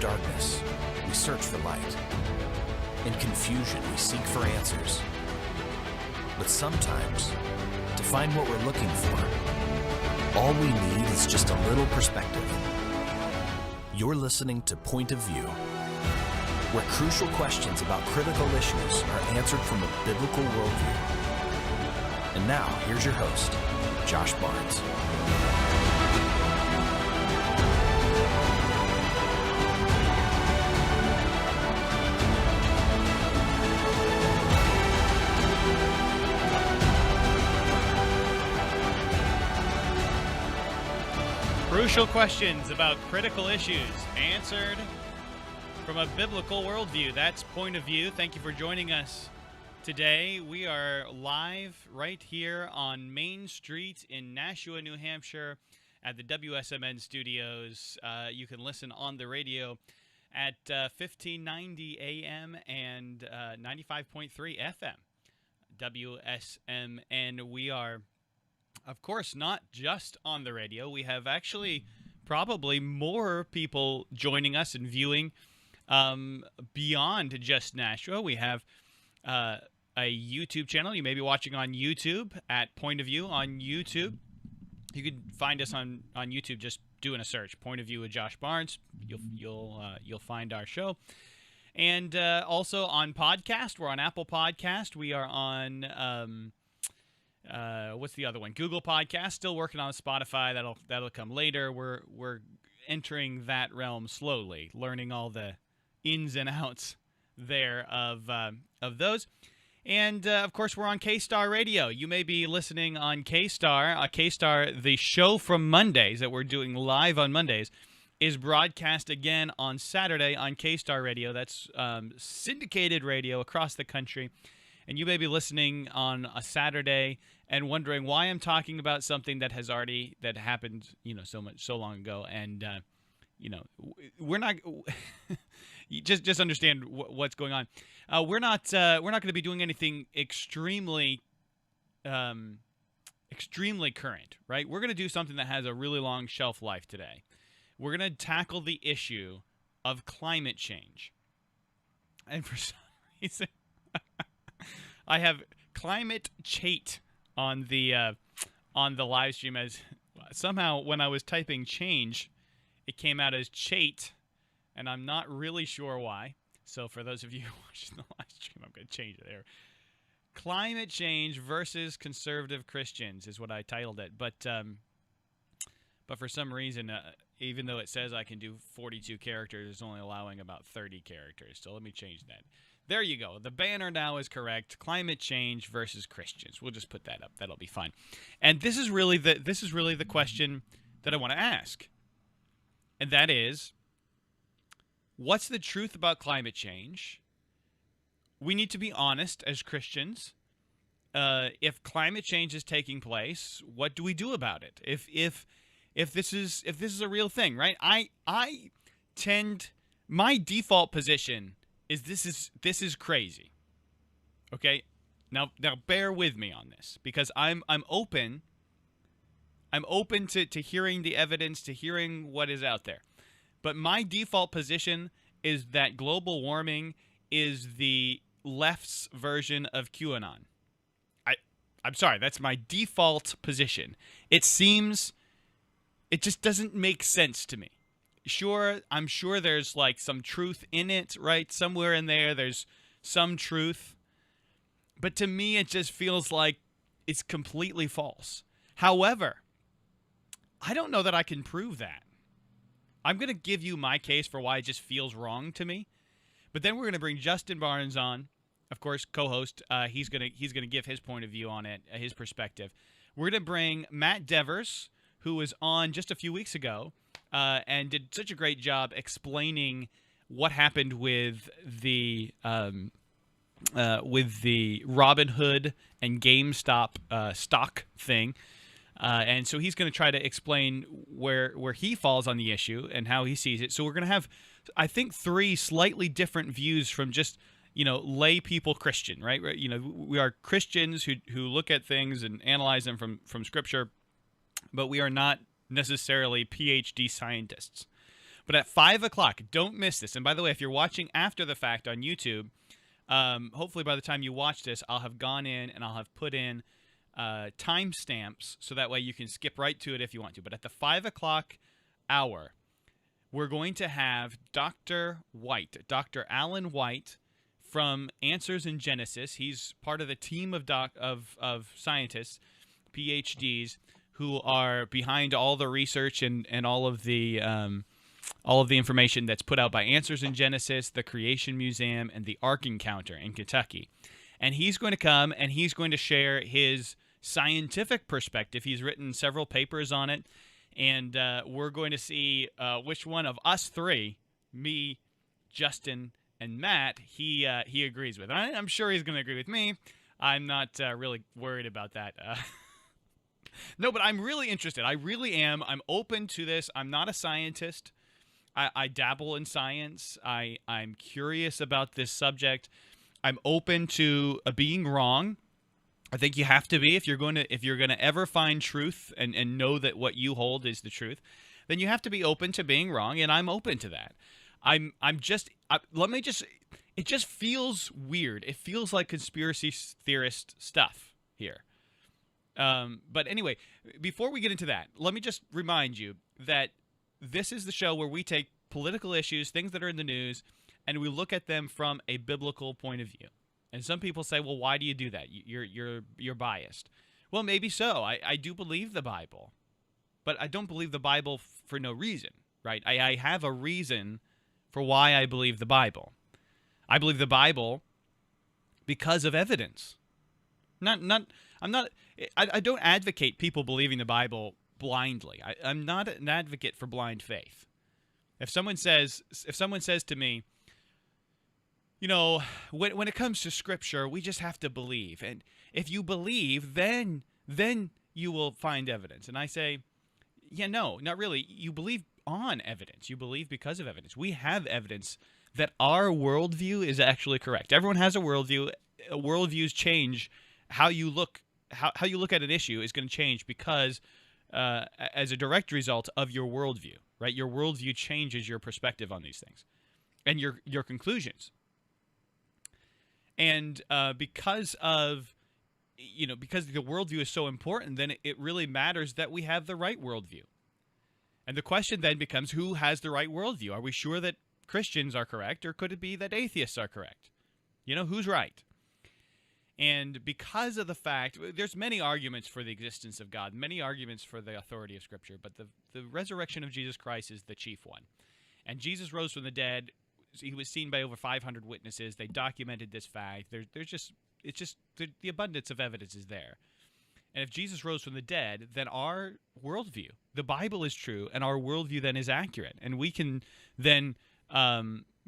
darkness, we search for light. In confusion, we seek for answers. But sometimes, to find what we're looking for, all we need is just a little perspective. You're listening to Point of View, where crucial questions about critical issues are answered from a biblical worldview. And now, here's your host, Josh Barnes. Crucial questions about critical issues answered from a biblical worldview. That's Point of View. Thank you for joining us today. We are live right here on Main Street in Nashua, New Hampshire at the WSMN studios. You can listen on the radio at 1590 AM and 95.3 FM. WSMN. We are, of course, not just on the radio. We have actually probably more people joining us and viewing beyond just Nashua. We have a YouTube channel. You may be watching on YouTube at Point of View on YouTube. You can find us on YouTube just doing a search, Point of View with Josh Barnes. You'll find our show. And also on podcast. We're on Apple Podcast. We are on what's the other one? Google Podcast. Still working on Spotify. That'll come later. We're entering that realm slowly, learning all the ins and outs there of those. And of course, we're on K-Star Radio. You may be listening on K-Star. K-Star, the show from Mondays that we're doing live on Mondays, is broadcast again on Saturday on K-Star Radio. That's syndicated radio across the country. And you may be listening on a Saturday and wondering why I'm talking about something that happened, so long ago. And we're not. just understand what's going on. We're not going to be doing anything extremely current, right? We're going to do something that has a really long shelf life today. We're going to tackle the issue of climate change, and for some reason. I have climate chate on the live stream, as somehow when I was typing change, it came out as chate, and I'm not really sure why. So for those of you watching the live stream, I'm going to change it there. Climate change versus conservative Christians is what I titled it, but for some reason, even though it says I can do 42 characters, it's only allowing about 30 characters. So let me change that. There you go. The banner now is correct. Climate change versus Christians. We'll just put that up. That'll be fine. And this is really the question that I want to ask. And that is, what's the truth about climate change? We need to be honest as Christians. If climate change is taking place, what do we do about it? If this is a real thing, right? My default position is this is crazy. Okay? Now bear with me on this, because I'm open to hearing the evidence, to hearing what is out there. But my default position is that global warming is the left's version of QAnon. I'm sorry, that's my default position. It just doesn't make sense to me. Sure, I'm sure there's like some truth in it, right? Somewhere in there's some truth. But to me, it just feels like it's completely false. However, I don't know that I can prove that. I'm going to give you my case for why it just feels wrong to me. But then we're going to bring Justin Barnes on, of course, co-host. He's going to give his point of view on it, his perspective. We're going to bring Matt Devers, who was on just a few weeks ago, and did such a great job explaining what happened with the Robinhood and GameStop stock thing. And so he's going to try to explain where he falls on the issue and how he sees it. So we're going to have, I think, three slightly different views from just, lay people Christian, right? We are Christians who look at things and analyze them from Scripture, but we are not necessarily PhD scientists. But at 5 o'clock, don't miss this. And by the way, if you're watching after the fact on YouTube, hopefully by the time you watch this, I'll have gone in and I'll have put in timestamps so that way you can skip right to it if you want to. But at the 5 o'clock hour, we're going to have Dr. White, Dr. Alan White from Answers in Genesis. He's part of the team of scientists, PhDs, who are behind all the research and all of the information that's put out by Answers in Genesis, the Creation Museum, and the Ark Encounter in Kentucky. And he's going to come and he's going to share his scientific perspective. He's written several papers on it, and we're going to see which one of us three, me, Justin, and Matt, he agrees with. And I'm sure he's going to agree with me. I'm not really worried about that. No, but I'm really interested. I really am. I'm open to this. I'm not a scientist. I dabble in science. I'm curious about this subject. I'm open to being wrong. I think you have to be if you're going to ever find truth and know that what you hold is the truth, then you have to be open to being wrong, and I'm open to that. It just feels weird. It feels like conspiracy theorist stuff here. But anyway, before we get into that, let me just remind you that this is the show where we take political issues, things that are in the news, and we look at them from a biblical point of view. And some people say, well, why do you do that? You're biased. Well, maybe so. I do believe the Bible, but I don't believe the Bible for no reason, right? I have a reason for why I believe the Bible. I believe the Bible because of evidence. I don't advocate people believing the Bible blindly. I'm not an advocate for blind faith. If someone says to me, you know, when it comes to Scripture, we just have to believe, and if you believe, then you will find evidence. And I say, yeah, no, not really. You believe on evidence. You believe because of evidence. We have evidence that our worldview is actually correct. Everyone has a worldview. Worldviews change. How you look at an issue is going to change because as a direct result of your worldview, right? Your worldview changes your perspective on these things and your conclusions. And because the worldview is so important, then it really matters that we have the right worldview. And the question then becomes, who has the right worldview? Are we sure that Christians are correct, or could it be that atheists are correct? You know, who's right? And because of the fact, there's many arguments for the existence of God, many arguments for the authority of Scripture, but the resurrection of Jesus Christ is the chief one. And Jesus rose from the dead. He was seen by over 500 witnesses. They documented this fact. The abundance of evidence is there. And if Jesus rose from the dead, then our worldview, the Bible is true, and our worldview then is accurate. And we can then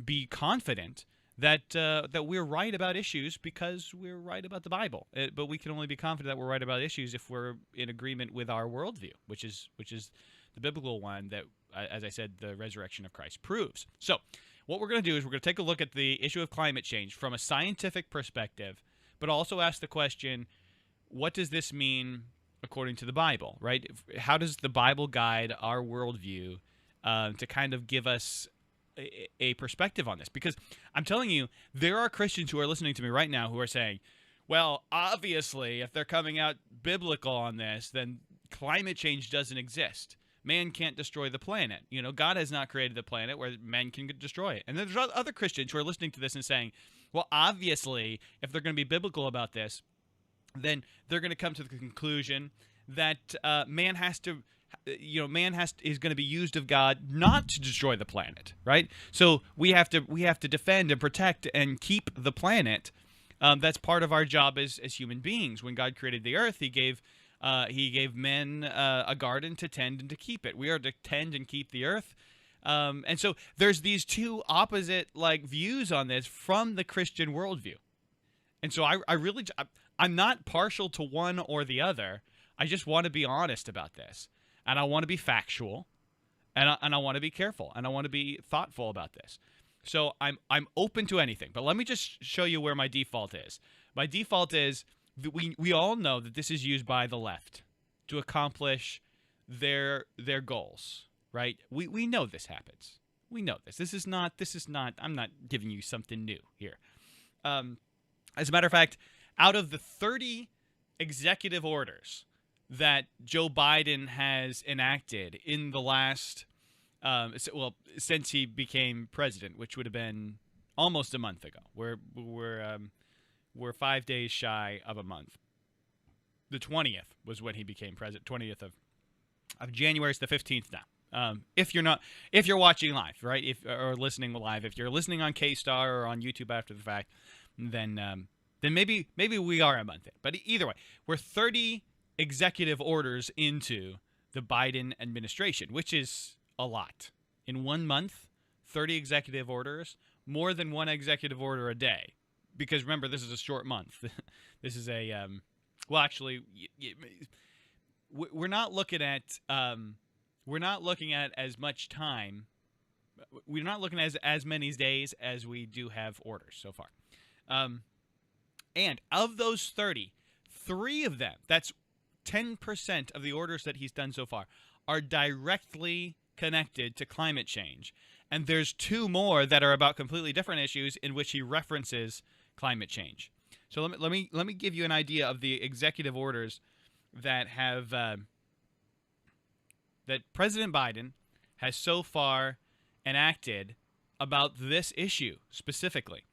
be confident that we're right about issues because we're right about the Bible. But we can only be confident that we're right about issues if we're in agreement with our worldview, which is the biblical one that, as I said, the resurrection of Christ proves. So what we're going to do is we're going to take a look at the issue of climate change from a scientific perspective, but also ask the question, what does this mean according to the Bible, right? How does the Bible guide our worldview to kind of give us a perspective on this? Because I'm telling you, there are Christians who are listening to me right now who are saying, well, obviously, if they're coming out biblical on this, then climate change doesn't exist. Man can't destroy the planet. You know, God has not created the planet where men can destroy it. And there's other Christians who are listening to this and saying, well, obviously, if they're going to be biblical about this, then they're going to come to the conclusion that man is going to be used of God not to destroy the planet, right? So we have to defend and protect and keep the planet. That's part of our job as human beings. When God created the earth, He gave men a garden to tend and to keep it. We are to tend and keep the earth. And so there's these two opposite views on this from the Christian worldview. And so I'm not partial to one or the other. I just want to be honest about this. And I want to be factual. And I want to be careful. And I want to be thoughtful about this. So I'm open to anything. But let me just show you where my default is. My default is that we all know that this is used by the left to accomplish their goals, right? We know this happens. We know this. This is not. I'm not giving you something new here. As a matter of fact, out of the 30 executive orders that Joe Biden has enacted in the last, since he became president, which would have been almost a month ago. We're 5 days shy of a month. The 20th was when he became president. 20th of January is the 15th now. If you're watching live, right? Or listening live, if you're listening on K-Star or on YouTube after the fact, then maybe we are a month in. But either way, we're 30 executive orders into the Biden administration, which is a lot. In 1 month, 30 executive orders, more than one executive order a day. Because remember, this is a short month. This is a well, actually, we're not looking at as much time. We're not looking at as many days as we do have orders so far. And of those 30, 3 of them, that's 10% of the orders that he's done so far, are directly connected to climate change. And there's 2 more that are about completely different issues in which he references climate change. So let me give you an idea of the executive orders that have that President Biden has so far enacted about this issue specifically.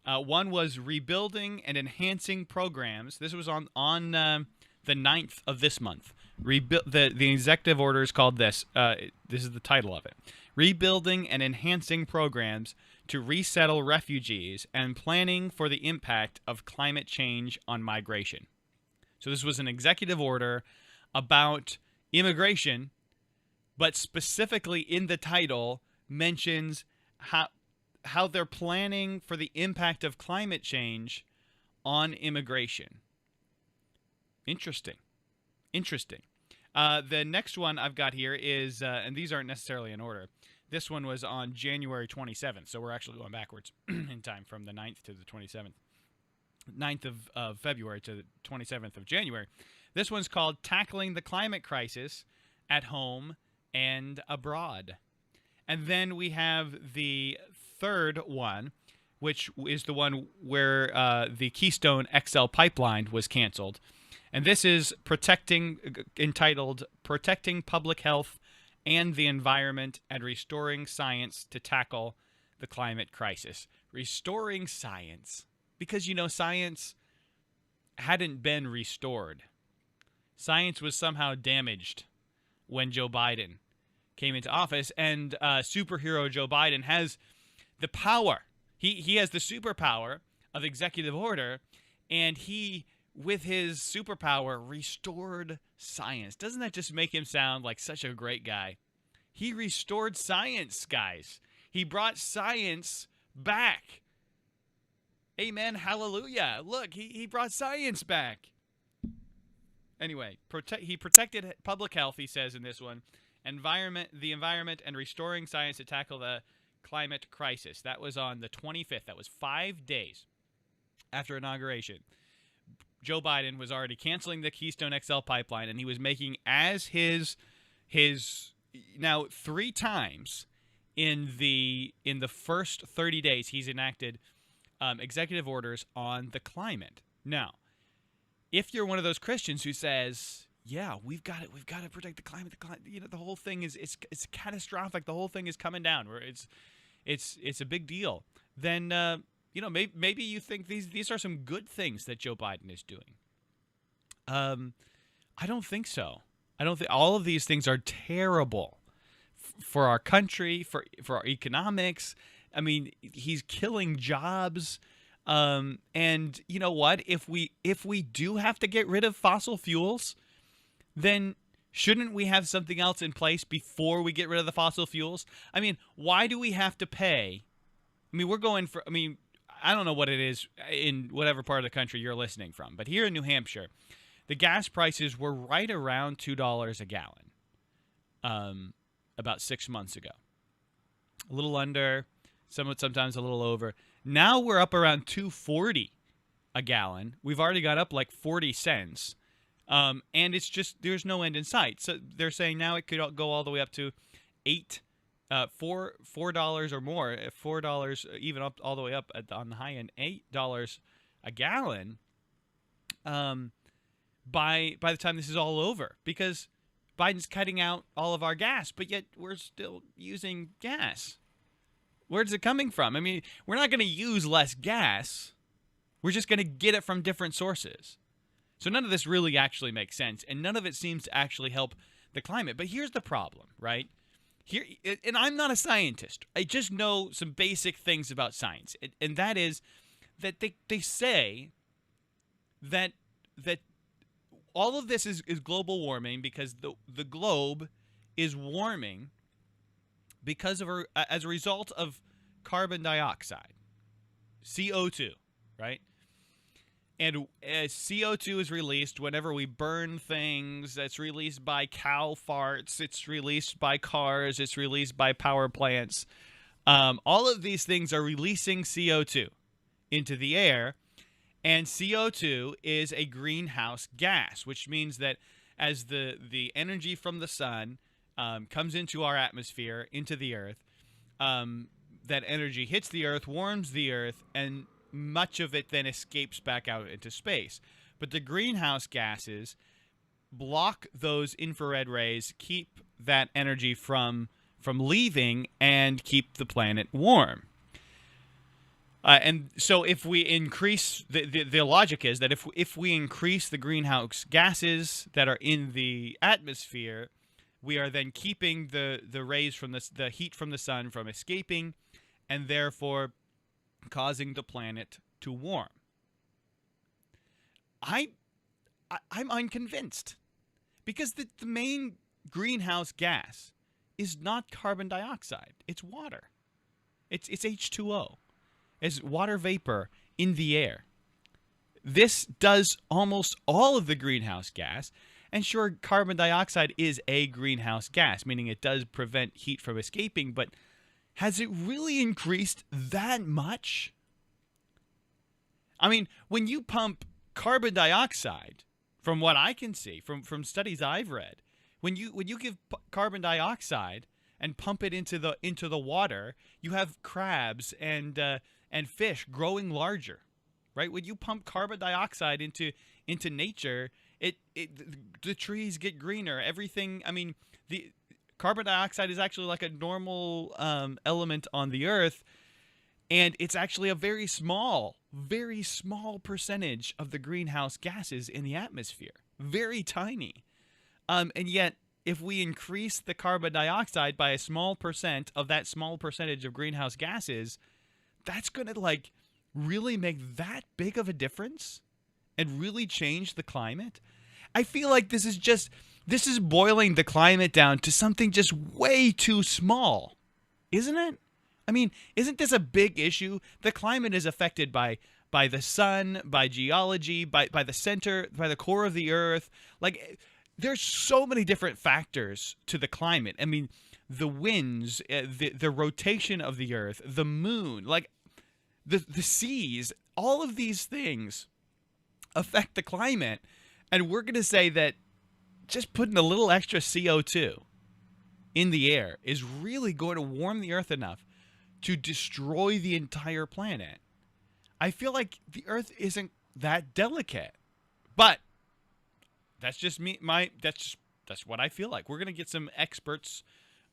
One was rebuilding and enhancing programs. This was on the 9th of this month. The executive order is called this. This is the title of it. Rebuilding and enhancing programs to resettle refugees and planning for the impact of climate change on migration. So this was an executive order about immigration, but specifically in the title mentions how they're planning for the impact of climate change on immigration. Interesting. The next one I've got here is, and these aren't necessarily in order, this one was on January 27th, so we're actually going backwards in time from the 9th to the 27th. 9th of February to the 27th of January. This one's called Tackling the Climate Crisis at Home and Abroad. And then we have the third one, which is the one where the Keystone XL pipeline was canceled. And this is entitled Protecting Public Health and the Environment and Restoring Science to Tackle the Climate Crisis. Restoring science. Because, science hadn't been restored. Science was somehow damaged when Joe Biden came into office. And superhero Joe Biden has the power. He has the superpower of executive order. And he, with his superpower, restored science. Doesn't that just make him sound like such a great guy? He restored science, guys. He brought science back. Amen. Hallelujah. Look, he brought science back. Anyway, he protected public health, he says in this one. The environment and restoring science to tackle the climate crisis. That was on the 25th. That was 5 days after inauguration. Joe Biden was already canceling the Keystone XL pipeline, and he was making as his now 3 times in the first 30 days he's enacted executive orders on the climate. Now, if you're one of those Christians who says, "Yeah, we've got to protect the climate," the whole thing is it's catastrophic. The whole thing is coming down. Where it's a big deal. Then maybe you think these are some good things that Joe Biden is doing. I don't think so. I don't think all of these things are terrible for our country, for our economics. I mean, he's killing jobs. And you know what? If we do have to get rid of fossil fuels, then shouldn't we have something else in place before we get rid of the fossil fuels? I mean, why do we have to pay? I mean, I don't know what it is in whatever part of the country you're listening from, but here in New Hampshire, the gas prices were right around $2 a gallon about 6 months ago. A little under, sometimes a little over. Now we're up around $2.40 a gallon. We've already got up like 40 cents. And it's just, there's no end in sight. So they're saying now it could go all the way up to $8 $4 or more, $4 even up all the way up on the high end, $8 a gallon. By the time this is all over, because Biden's cutting out all of our gas, but yet we're still using gas. Where's it coming from? I mean, we're not going to use less gas. We're just going to get it from different sources. So none of this really actually makes sense, and none of it seems to actually help the climate. But here's the problem, right? Here, and I'm not a scientist. I just know some basic things about science, and that is that they say that all of this is global warming because the globe is warming because of as a result of carbon dioxide, CO2, right? And CO2 is released whenever we burn things. It's released by cow farts. It's released by cars. It's released by power plants. All of these things are releasing CO2 into the air. And CO2 is a greenhouse gas, which means that as the energy from the sun comes into our atmosphere, into the earth, that energy hits the earth, warms the earth, and much of it then escapes back out into space. But the greenhouse gases block those infrared rays, keep that energy from leaving, and keep the planet warm. And so if we increase, the logic is that if we increase the greenhouse gases that are in the atmosphere, we are then keeping the rays from the heat from the sun from escaping, and therefore causing the planet to warm. I'm unconvinced, because the main greenhouse gas is not carbon dioxide. It's water. It's H2O. It's water vapor in the air. This does almost all of the greenhouse gas. And sure, carbon dioxide is a greenhouse gas, meaning it does prevent heat from escaping, but has it really increased that much? I mean, when you pump carbon dioxide, from what I can see, from studies I've read, when you give carbon dioxide and pump it into the water, you have crabs and fish growing larger, right? When you pump carbon dioxide into nature, the trees get greener. Everything. I mean, the carbon dioxide is actually like a normal element on the earth, and it's actually a very small percentage of the greenhouse gases in the atmosphere. Very tiny. And yet, if we increase the carbon dioxide by a small percent of that small percentage of greenhouse gases, that's going to really make that big of a difference and really change the climate. I feel like this is boiling the climate down to something just way too small, isn't it? I mean, isn't this a big issue? The climate is affected by the sun, by geology, by the center, by the core of the earth. There's so many different factors to the climate. I mean, the winds, the rotation of the earth, the moon, the seas, all of these things affect the climate. And we're going to say that just putting a little extra CO2 in the air is really going to warm the earth enough to destroy the entire planet. I feel like the earth isn't that delicate. But that's just me. That's what I feel like. We're going to get some experts,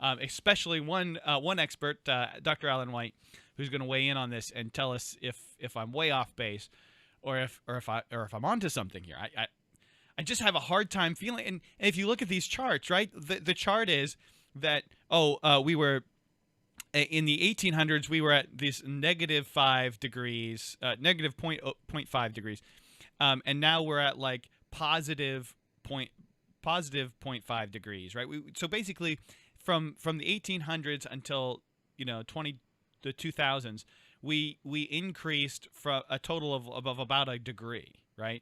especially one expert, Dr. Alan White, who's going to weigh in on this and tell us if I'm way off base or if I'm onto something here. I just have a hard time feeling. And if you look at these charts, right, the chart is that we were in the 1800s, we were at this -5 degrees, negative 0.5 degrees, and now we're at positive 0.5 degrees, right? So basically, from the 1800s until the 2000s, we increased from a total of about a degree, right?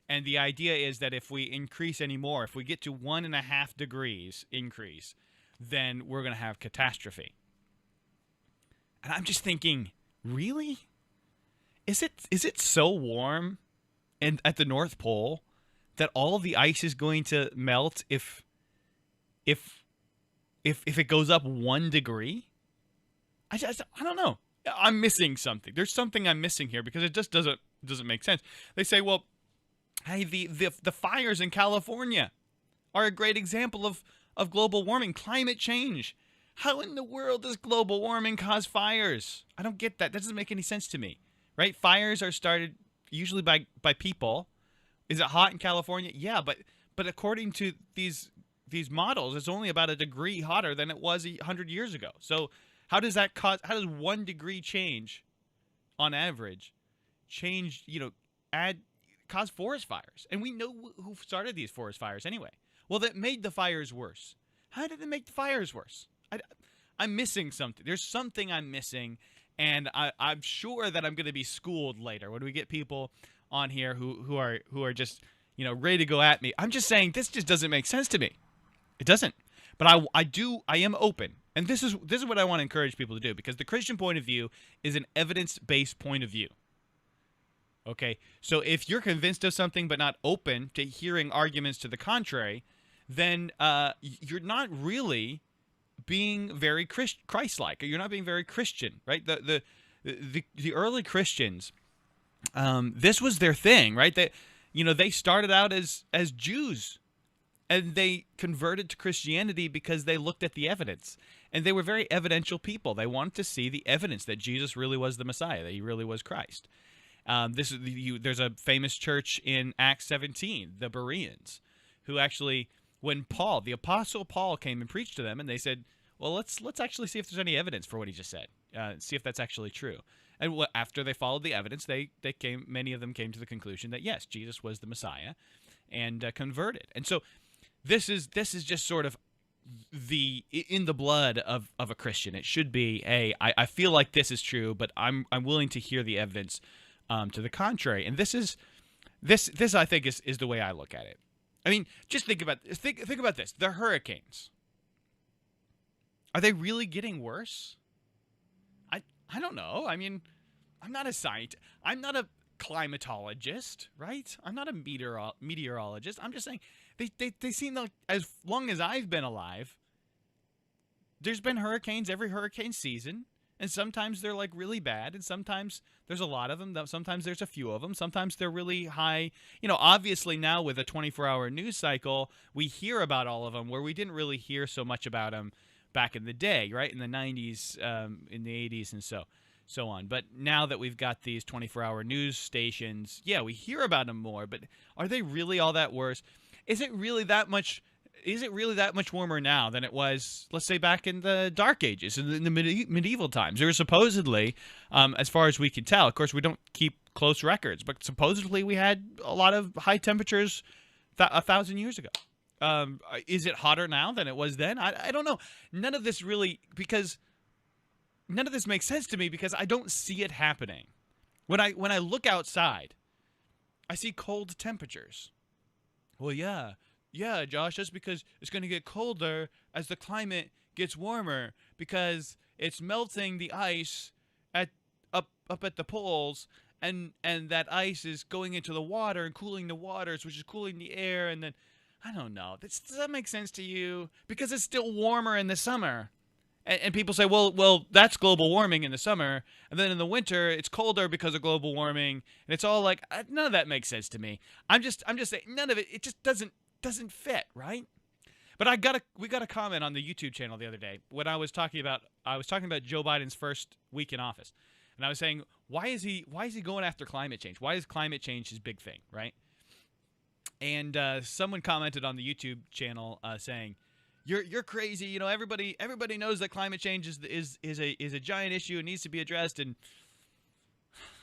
And the idea is that if we increase any more, if we get to 1.5 degrees increase, then we're going to have catastrophe. And I'm just thinking, really? Is it so warm at the North Pole that all of the ice is going to melt if it goes up 1 degree? I don't know. I'm missing something. There's something I'm missing here because it just doesn't make sense. They say, well, hey, the fires in California are a great example of global warming, climate change. How in the world does global warming cause fires? I don't get that. That doesn't make any sense to me, right? Fires are started usually by people. Is it hot in California? Yeah, but according to these models, it's only about a degree hotter than it was 100 years ago. So how does 1 degree change on average cause forest fires? And we know who started these forest fires anyway. Well, that made the fires worse. How did it make the fires worse? I'm missing something. There's something I'm missing, and I'm sure that I'm going to be schooled later when we get people on here who are just ready to go at me. I'm just saying this just doesn't make sense to me. It doesn't. But I am open, and this is what I want to encourage people to do, because the Christian point of view is an evidence-based point of view. Okay, so if you're convinced of something but not open to hearing arguments to the contrary, then you're not really being very Christ-like. You're not being very Christian, right? The early Christians, this was their thing, right? They started out as Jews, and they converted to Christianity because they looked at the evidence, and they were very evidential people. They wanted to see the evidence that Jesus really was the Messiah, that he really was Christ. There's a famous church in Acts 17, the Bereans, who actually, when the Apostle Paul came and preached to them, and they said, well, let's actually see if there's any evidence for what he just said, see if that's actually true. And after they followed the evidence, many of them came to the conclusion that yes, Jesus was the Messiah, and converted. And so this is just sort of in the blood of a Christian. It should be, hey, I feel like this is true, but I'm willing to hear the evidence to the contrary. And this I think is the way I look at it. I mean, just think about this. The hurricanes, are they really getting worse? I don't know. I mean, I'm not a scientist. I'm not a climatologist, right? I'm not a meteorologist. I'm just saying they seem like, as long as I've been alive, there's been hurricanes every hurricane season, and sometimes they're like really bad, and sometimes there's a lot of them. Sometimes there's a few of them. Sometimes they're really high. Obviously now with a 24-hour news cycle, we hear about all of them where we didn't really hear so much about them back in the day, right? In the 90s, in the 80s, and so on. But now that we've got these 24-hour news stations, yeah, we hear about them more. But are they really all that worse? Is it really that much warmer now than it was, let's say, back in the Dark Ages, in the medieval times? There was supposedly, as far as we can tell, of course, we don't keep close records, but supposedly we had a lot of high temperatures 1,000 years ago. Is it hotter now than it was then? I don't know. None of this makes sense to me because I don't see it happening. When I look outside, I see cold temperatures. Well, yeah, Josh, that's because it's going to get colder as the climate gets warmer because it's melting the ice up at the poles, and that ice is going into the water and cooling the waters, which is cooling the air, and then I don't know. Does that make sense to you? Because it's still warmer in the summer. And people say, well, that's global warming in the summer. And then in the winter, it's colder because of global warming. And it's all like, none of that makes sense to me. I'm just saying, none of it just doesn't fit, right? But we got a comment on the YouTube channel the other day when I was talking about Joe Biden's first week in office. And I was saying, why is he going after climate change? Why is climate change his big thing, right? And someone commented on the YouTube channel saying, "You're crazy. Everybody knows that climate change is a giant issue and needs to be addressed." And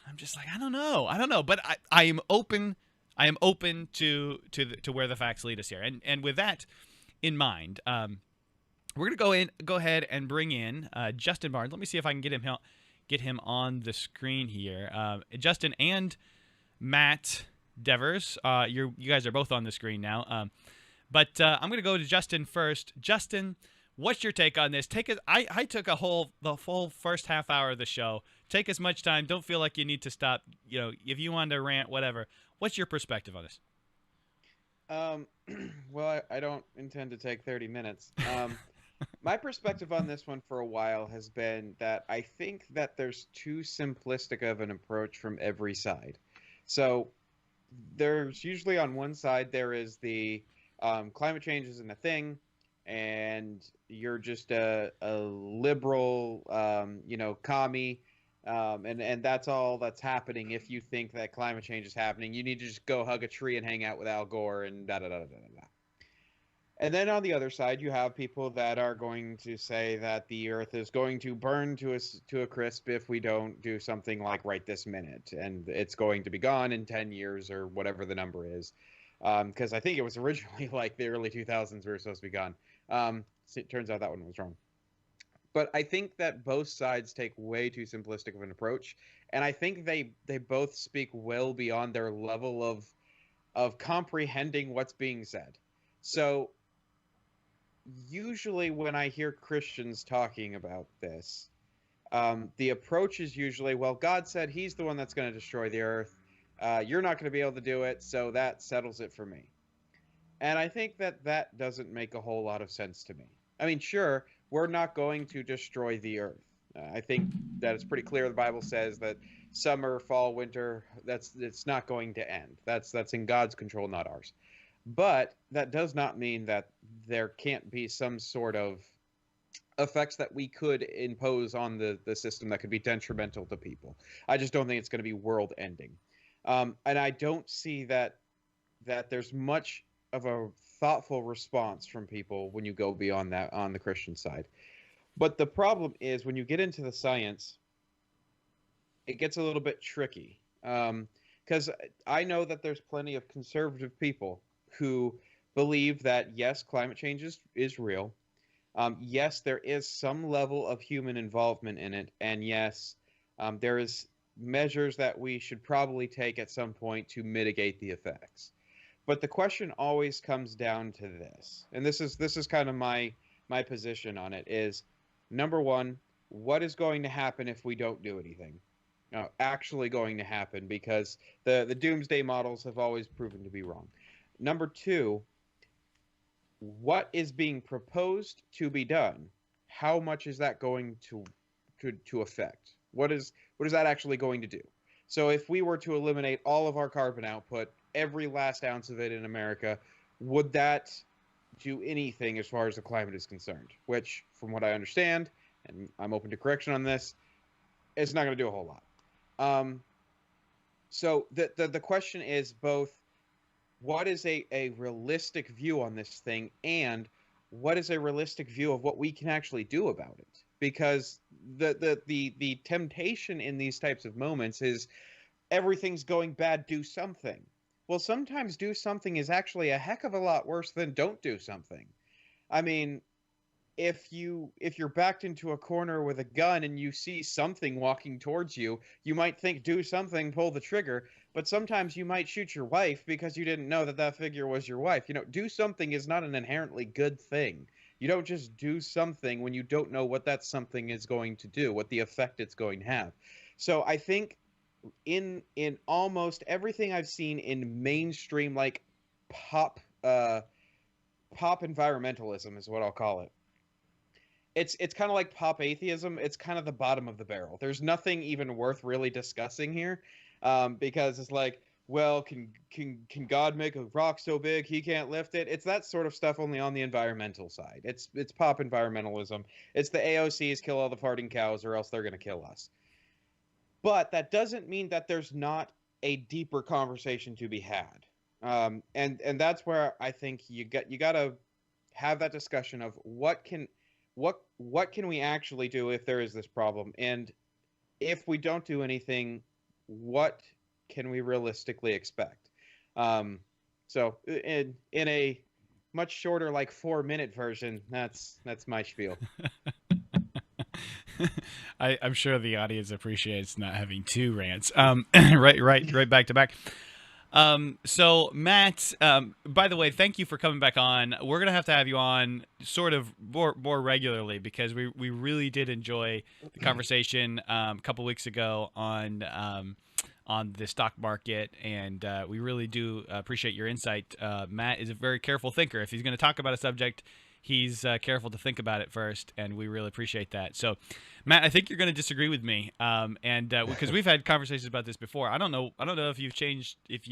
I'm just like, I don't know. But I am open. I am open to where the facts lead us here. And with that in mind, we're gonna go ahead and bring in Justin Barnes. Let me see if I can get him on the screen here. Justin and Matt Devers, you guys are both on the screen now. But I'm going to go to Justin first. Justin, what's your take on this? I took the full first half hour of the show. Take as much time. Don't feel like you need to stop. If you want to rant, whatever. What's your perspective on this? Well, I don't intend to take 30 minutes. My perspective on this one for a while has been that I think that there's too simplistic of an approach from every side. So there's usually on one side there is the climate change isn't a thing, and you're just a liberal, commie, and that's all that's happening. If you think that climate change is happening, you need to just go hug a tree and hang out with Al Gore and da da da da da da. And then on the other side, you have people that are going to say that the Earth is going to burn to a crisp if we don't do something like right this minute, and it's going to be gone in 10 years or whatever the number is. Because I think it was originally like the early 2000s we were supposed to be gone. It turns out that one was wrong. But I think that both sides take way too simplistic of an approach, and I think they both speak well beyond their level of comprehending what's being said. So usually when I hear Christians talking about this, the approach is usually, well, God said he's the one that's going to destroy the earth. You're not going to be able to do it, so that settles it for me. And I think that that doesn't make a whole lot of sense to me. I mean, sure, we're not going to destroy the earth. I think that it's pretty clear the Bible says that summer, fall, winter, it's not going to end. That's in God's control, not ours. But that does not mean that there can't be some sort of effects that we could impose on the system that could be detrimental to people. I just don't think it's going to be world ending. And I don't see that there's much of a thoughtful response from people when you go beyond that on the Christian side. But the problem is when you get into the science, it gets a little bit tricky. Because I know that there's plenty of conservative people who believe that, yes, climate change is real. Yes, there is some level of human involvement in it. And yes, there is measures that we should probably take at some point to mitigate the effects. But the question always comes down to this. And this is kind of my position on it is, number one, what is going to happen if we don't do anything? Actually going to happen, because the doomsday models have always proven to be wrong. Number two, what is being proposed to be done? How much is that going to affect? What is that actually going to do? So if we were to eliminate all of our carbon output, every last ounce of it in America, would that do anything as far as the climate is concerned? Which, from what I understand, and I'm open to correction on this, it's not going to do a whole lot. So the question is both, what is a realistic view on this thing, and what is a realistic view of what we can actually do about it? Because the temptation in these types of moments is everything's going bad, do something. Well, sometimes do something is actually a heck of a lot worse than don't do something. I mean, if you're backed into a corner with a gun and you see something walking towards you, you might think do something, pull the trigger, but sometimes you might shoot your wife because you didn't know that figure was your wife. Do something is not an inherently good thing. You don't just do something when you don't know what that something is going to do, what the effect it's going to have. So I think in almost everything I've seen in mainstream, like pop environmentalism is what I'll call it. It's kind of like pop atheism. It's kind of the bottom of the barrel. There's nothing even worth really discussing here, because it's like, well, can God make a rock so big he can't lift it? It's that sort of stuff, only on the environmental side. It's pop environmentalism. It's the AOCs kill all the farting cows or else they're going to kill us. But that doesn't mean that there's not a deeper conversation to be had. And that's where I think you got to have that discussion of what can we actually do if there is this problem, and if we don't do anything, what can we realistically expect? So in a much shorter, like 4-minute version, that's my spiel. I'm sure the audience appreciates not having two rants. Right back to back. So Matt, by the way, thank you for coming back on. We're going to have you on sort of more regularly, because we really did enjoy the conversation a couple weeks ago on the stock market, and we really do appreciate your insight. Matt is a very careful thinker. If he's going to talk about a subject, he's careful to think about it first, and we really appreciate that. So, Matt, I think you're going to disagree with me, and because we've had conversations about this before. I don't know if you've changed, if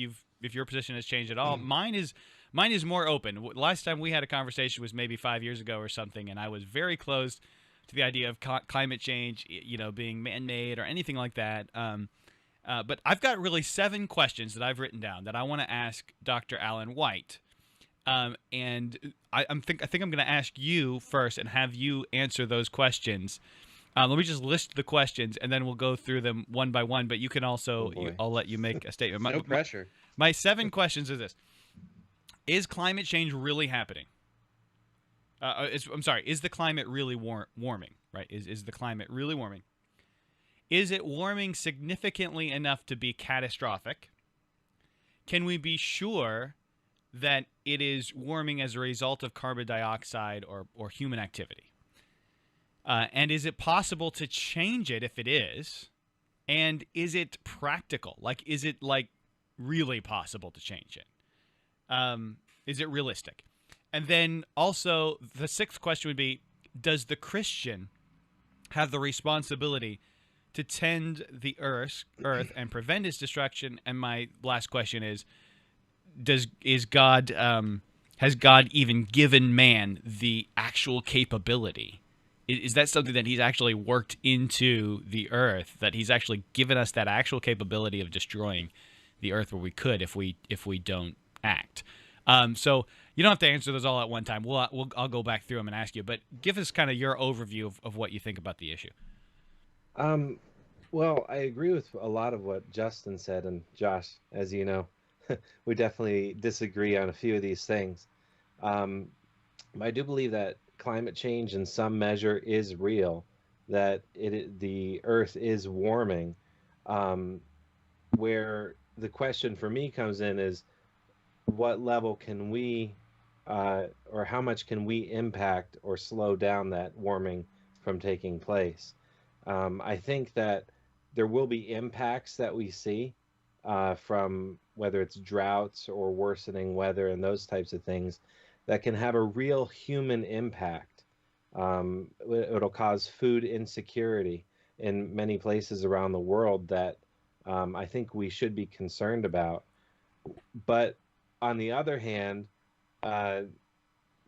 your position has changed at all. Mine is more open. Last time we had a conversation was maybe 5 years ago or something, and I was very closed to the idea of climate change, being man-made or anything like that. But I've got really 7 questions that I've written down that I want to ask Dr. Alan White. And I think I'm going to ask you first and have you answer those questions. Let me just list the questions, and then we'll go through them one by one. But you can also, I'll let you make a statement. No pressure. My 7 questions is this: Is climate change really happening? I'm sorry. Is the climate really warming? Right? Is the climate really warming? Is it warming significantly enough to be catastrophic? Can we be sure that it is warming as a result of carbon dioxide or human activity? And is it possible to change it if it is? And is it practical? Is it really possible to change it? Is it realistic? And then also the 6th question would be, does the Christian have the responsibility to tend the earth and prevent its destruction? And my last question is, has God even given man the actual capability? Is that something that he's actually worked into the earth, that he's actually given us that actual capability of destroying the earth where we could if we don't act? So you don't have to answer those all at one time. I'll go back through them and ask you, but give us kind of your overview of what you think about the issue. Well, I agree with a lot of what Justin said, and Josh, as you know, we definitely disagree on a few of these things. I do believe that climate change in some measure is real, that the earth is warming. Where the question for me comes in is, what level can we, or how much can we impact or slow down that warming from taking place? I think that there will be impacts that we see from whether it's droughts or worsening weather and those types of things that can have a real human impact. It'll cause food insecurity in many places around the world that I think we should be concerned about. But on the other hand,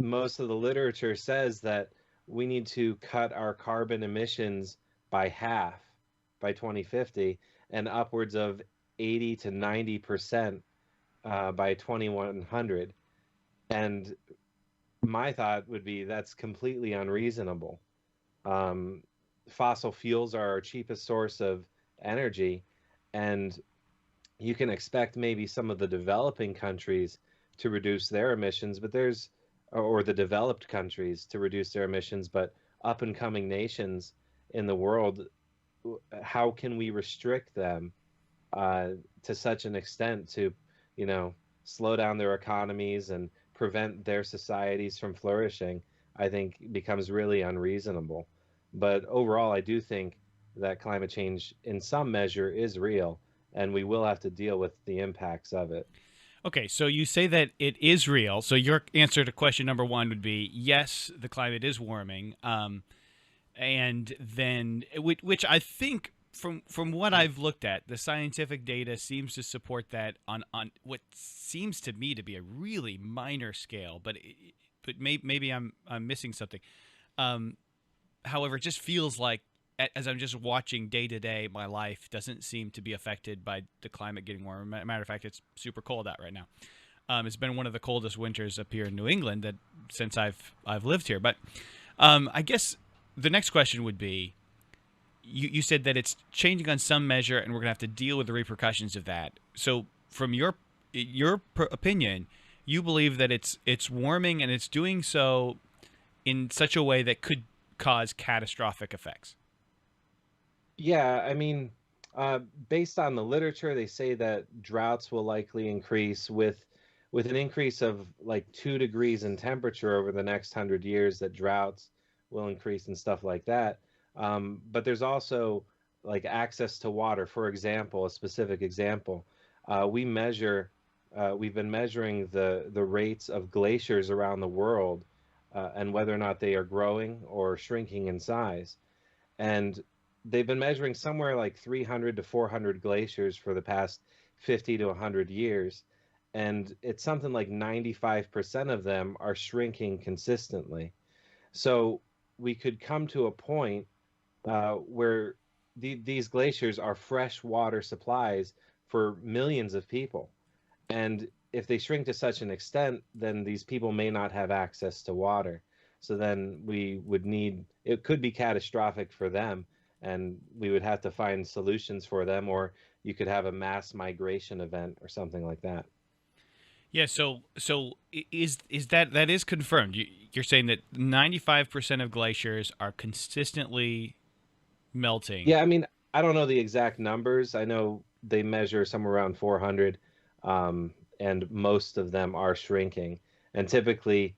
most of the literature says that we need to cut our carbon emissions by half by 2050 and upwards of 80 to 90% by 2100. And my thought would be that's completely unreasonable. Fossil fuels are our cheapest source of energy, and you can expect maybe some of the developing countries to reduce their emissions, but or the developed countries to reduce their emissions, but up and coming nations in the world, how can we restrict them to such an extent to, slow down their economies and prevent their societies from flourishing? I think becomes really unreasonable. But overall, I do think that climate change in some measure is real, and we will have to deal with the impacts of it. Okay, so you say that it is real. So your answer to question number 1 would be yes, the climate is warming. And then, which I think from what I've looked at, the scientific data seems to support that on what seems to me to be a really minor scale, but maybe I'm missing something. However, it just feels like, as I'm just watching day to day, my life doesn't seem to be affected by the climate getting warmer. Matter of fact, it's super cold out right now. It's been one of the coldest winters up here in New England since I've lived here. But I guess the next question would be, you said that it's changing on some measure, and we're gonna have to deal with the repercussions of that. So, from your opinion, you believe that it's warming, and it's doing so in such a way that could cause catastrophic effects. Yeah, I mean, based on the literature, they say that droughts will likely increase with an increase of like 2 degrees in temperature over the next 100 years, that droughts will increase and stuff like that. But there's also like access to water. For example, a specific example, we've been measuring the rates of glaciers around the world and whether or not they are growing or shrinking in size. And they've been measuring somewhere like 300 to 400 glaciers for the past 50 to 100 years. And it's something like 95% of them are shrinking consistently. So we could come to a point where these glaciers are fresh water supplies for millions of people. And if they shrink to such an extent, then these people may not have access to water. So then we would need, it could be catastrophic for them, and we would have to find solutions for them, or you could have a mass migration event or something like that. Yeah, so is that is confirmed? You're saying that 95% of glaciers are consistently melting. Yeah, I mean, I don't know the exact numbers. I know they measure somewhere around 400, and most of them are shrinking. And typically,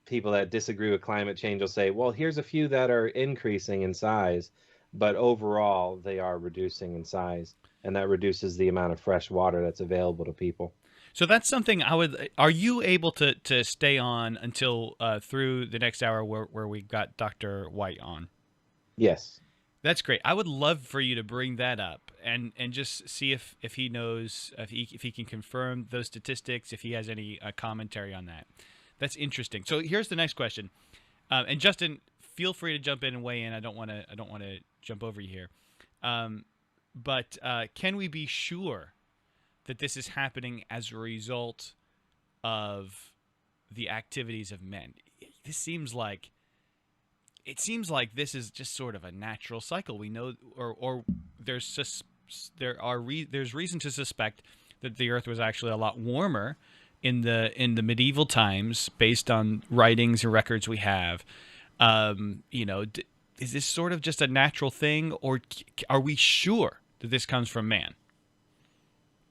people that disagree with climate change will say, well, here's a few that are increasing in size, but overall, they are reducing in size, and that reduces the amount of fresh water that's available to people. So that's something I would. Are you able to stay on until through the next hour where we've got Dr. White on? Yes. That's great. I would love for you to bring that up and just see if he knows, if he can confirm those statistics, if he has any commentary on that. That's interesting. So here's the next question. And Justin, feel free to jump in and weigh in. I don't want to jump over you here. But can we be sure that this is happening as a result of the activities of men? It seems like this is just sort of a natural cycle. We know, or there's reason to suspect that the Earth was actually a lot warmer in the medieval times, based on writings and records we have. Is this sort of just a natural thing, or are we sure that this comes from man?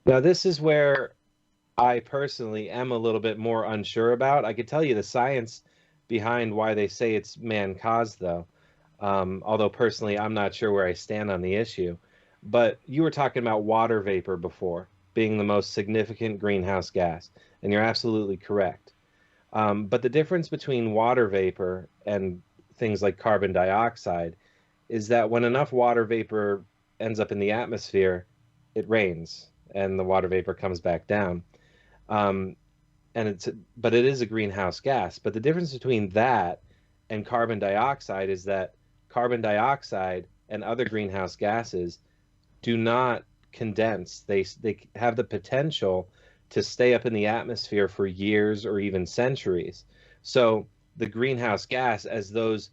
Now, this is where I personally am a little bit more unsure about. I could tell you the science behind why they say it's man-caused, though. Although personally, I'm not sure where I stand on the issue. But you were talking about water vapor before being the most significant greenhouse gas, and you're absolutely correct. But the difference between water vapor and things like carbon dioxide is that when enough water vapor ends up in the atmosphere, it rains and the water vapor comes back down. But it is a greenhouse gas. But the difference between that and carbon dioxide is that carbon dioxide and other greenhouse gases do not condense. They have the potential to stay up in the atmosphere for years or even centuries. So the greenhouse gas, as those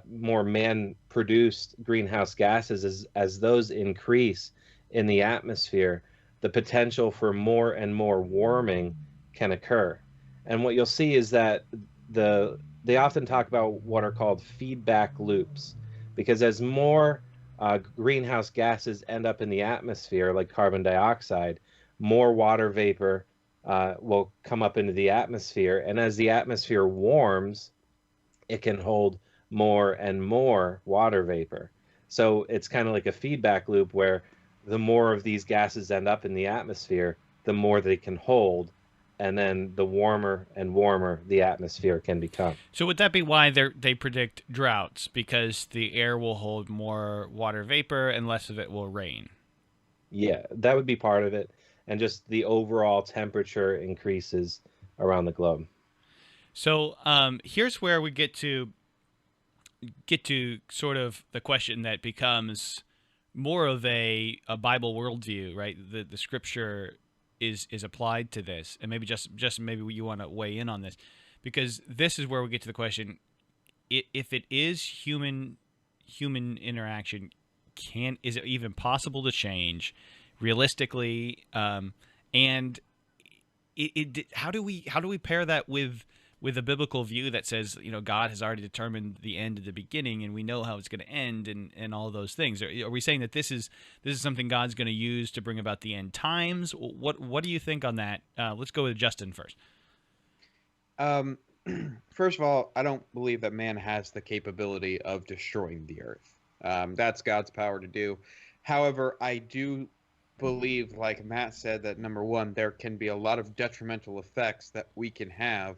more man-produced greenhouse gases, as those increase in the atmosphere, the potential for more and more warming can occur. And what you'll see is that they often talk about what are called feedback loops, because as more greenhouse gases end up in the atmosphere, like carbon dioxide, more water vapor will come up into the atmosphere. And as the atmosphere warms, it can hold more and more water vapor. So it's kind of like a feedback loop where the more of these gases end up in the atmosphere, the more they can hold, and then the warmer and warmer the atmosphere can become. So would that be why they predict droughts? Because the air will hold more water vapor and less of it will rain? Yeah, that would be part of it. And just the overall temperature increases around the globe. So here's where we get to sort of the question that becomes more of a Bible worldview, right? The scripture is applied to this, and maybe just maybe you want to weigh in on this, because this is where we get to the question: if it is human interaction, is it even possible to change realistically? And how do we pair that with a biblical view that says, God has already determined the end at the beginning, and we know how it's going to end, and all those things? Are we saying that this is something God's going to use to bring about the end times? What do you think on that? Let's go with Justin first. First of all, I don't believe that man has the capability of destroying the earth. That's God's power to do. However, I do believe, like Matt said, that number one, there can be a lot of detrimental effects that we can have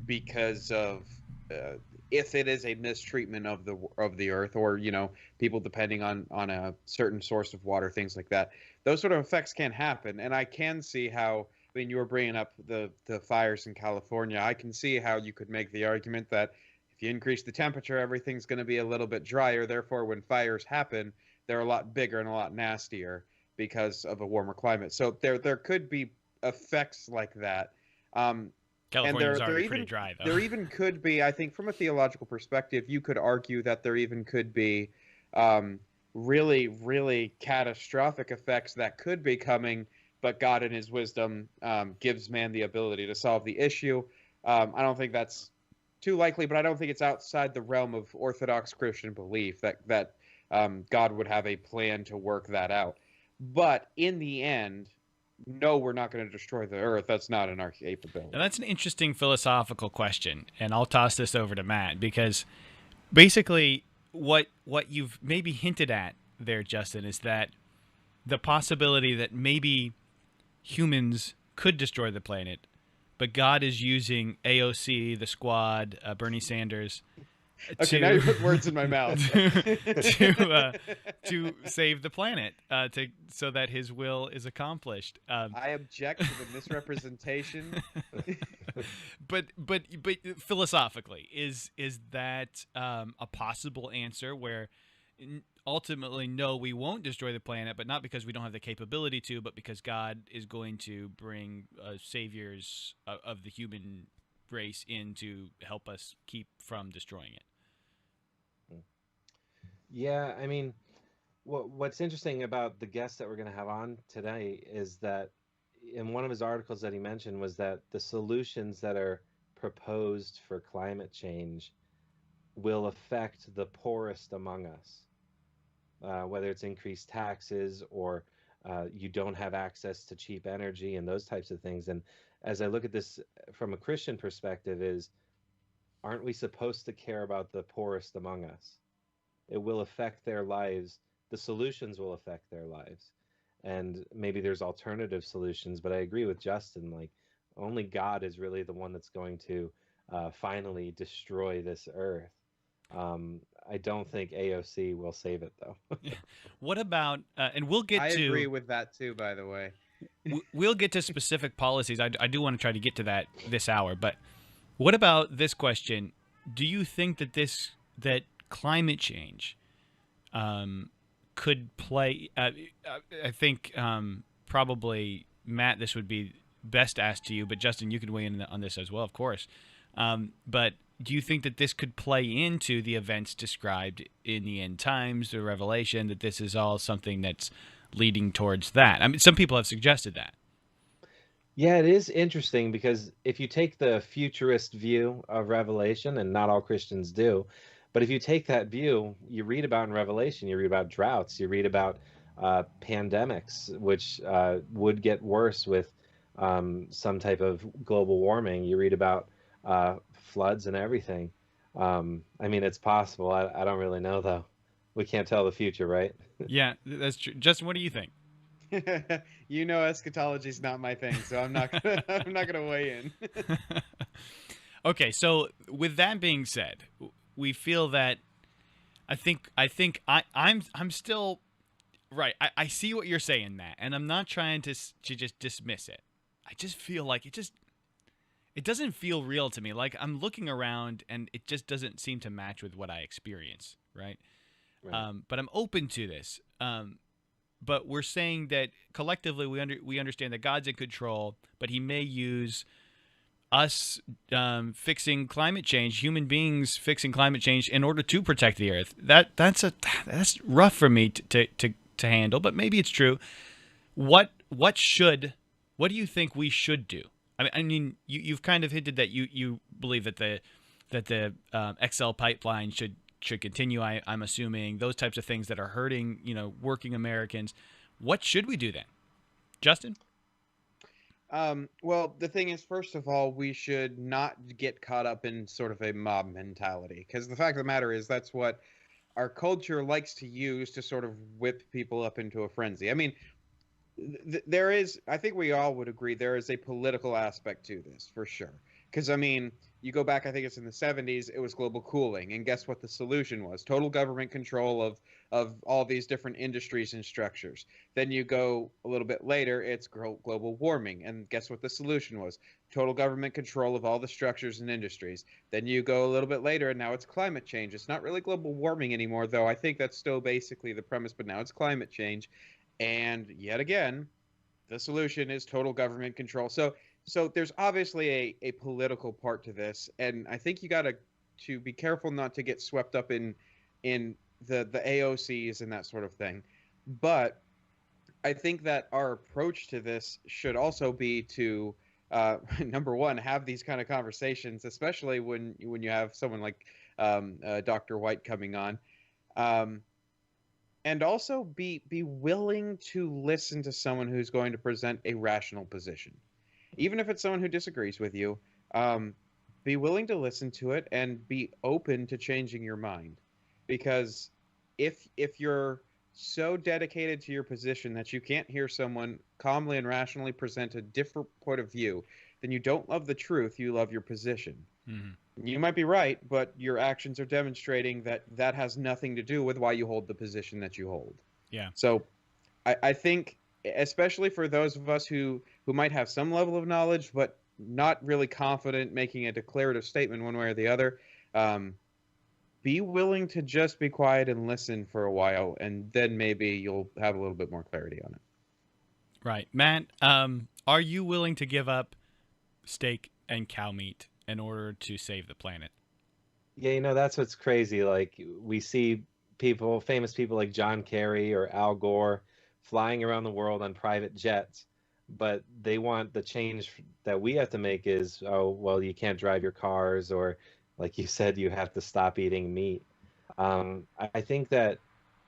because of if it is a mistreatment of the earth, or people depending on a certain source of water, things like that. Those sort of effects can happen, and I can see how. I mean, you were bringing up the fires in California. I can see how you could make the argument that if you increase the temperature, everything's going to be a little bit drier. Therefore, when fires happen, they're a lot bigger and a lot nastier because of a warmer climate. So there could be effects like that. And California's already pretty dry, though. There even could be, I think, from a theological perspective, you could argue that there even could be really, really catastrophic effects that could be coming, but God in his wisdom gives man the ability to solve the issue. I don't think that's too likely, but I don't think it's outside the realm of Orthodox Christian belief that God would have a plan to work that out. But in the end, no, we're not going to destroy the earth. That's not in our capability. Now, that's an interesting philosophical question, and I'll toss this over to Matt, because basically what you've maybe hinted at there, Justin, is that the possibility that maybe humans could destroy the planet, but God is using AOC, the Squad, Bernie Sanders. Okay, now you put words in my mouth. to save the planet, so that his will is accomplished. I object to the misrepresentation. But philosophically, is that a possible answer where ultimately, no, we won't destroy the planet, but not because we don't have the capability to, but because God is going to bring saviors of the human race in to help us keep from destroying it. Yeah, I mean, what's interesting about the guest that we're going to have on today is that in one of his articles that he mentioned was that the solutions that are proposed for climate change will affect the poorest among us, whether it's increased taxes or you don't have access to cheap energy and those types of things. And as I look at this from a Christian perspective, aren't we supposed to care about the poorest among us? It will affect their lives. The solutions will affect their lives. And maybe there's alternative solutions, but I agree with Justin, like only God is really the one that's going to finally destroy this earth. I don't think AOC will save it, though. What about, and we'll get I to... agree with that, too, by the way. We'll get to specific policies. I do want to try to get to that this hour, but what about this question? Do you think that climate change could play... I think probably, Matt, this would be best asked to you, but Justin, you could weigh in on this as well, of course. But do you think that this could play into the events described in the end times, the Revelation, that this is all something that's leading towards that? I mean, some people have suggested that. Yeah, it is interesting because if you take the futurist view of Revelation, and not all Christians do, but if you take that view, you read about in Revelation, you read about droughts, you read about pandemics, which would get worse with some type of global warming. You read about floods and everything. I mean, it's possible. I don't really know, though. We can't tell the future, right? Yeah, that's true. Justin, what do you think? Eschatology is not my thing, so I'm not gonna weigh in. Okay, so with that being said, we feel that I'm still right. I see what you're saying, Matt, and I'm not trying to just dismiss it. I just feel like it doesn't feel real to me. Like I'm looking around and it just doesn't seem to match with what I experience, right? But I'm open to this. But we're saying that collectively we understand that God's in control, but he may use us fixing climate change, human beings fixing climate change in order to protect the earth. That's rough for me to handle, but maybe it's true. What do you think we should do? I mean, you've kind of hinted that you believe that the XL pipeline should continue. I'm assuming those types of things that are hurting, working Americans. What should we do then, Justin? Well, the thing is, first of all, we should not get caught up in sort of a mob mentality, because the fact of the matter is that's what our culture likes to use to sort of whip people up into a frenzy. I mean, there is, I think we all would agree, there is a political aspect to this, for sure. Because, I mean, you go back, I think it's in the 70s, it was global cooling. And guess what the solution was? Total government control of all these different industries and structures. Then you go a little bit later, it's global warming. And guess what the solution was? Total government control of all the structures and industries. Then you go a little bit later, and now it's climate change. It's not really global warming anymore, though I think that's still basically the premise, but now it's climate change. And yet again, the solution is total government control. So there's obviously a political part to this, and I think you got to be careful not to get swept up in the AOCs and that sort of thing. But I think that our approach to this should also be to number one, have these kind of conversations, especially when you have someone like Dr. White coming on. And also be willing to listen to someone who's going to present a rational position. Even if it's someone who disagrees with you, be willing to listen to it and be open to changing your mind. Because if you're so dedicated to your position that you can't hear someone calmly and rationally present a different point of view, then you don't love the truth, you love your position. Mm-hmm. You might be right, but your actions are demonstrating that has nothing to do with why you hold the position that you hold. Yeah. So I think, especially for those of us who might have some level of knowledge, but not really confident making a declarative statement one way or the other, be willing to just be quiet and listen for a while, and then maybe you'll have a little bit more clarity on it. Right. Matt, are you willing to give up steak and cow meat in order to save the planet? Yeah, that's what's crazy. Like, we see famous people like John Kerry or Al Gore flying around the world on private jets, but they want the change that we have to make is, oh, well, you can't drive your cars, or like you said, you have to stop eating meat. I think that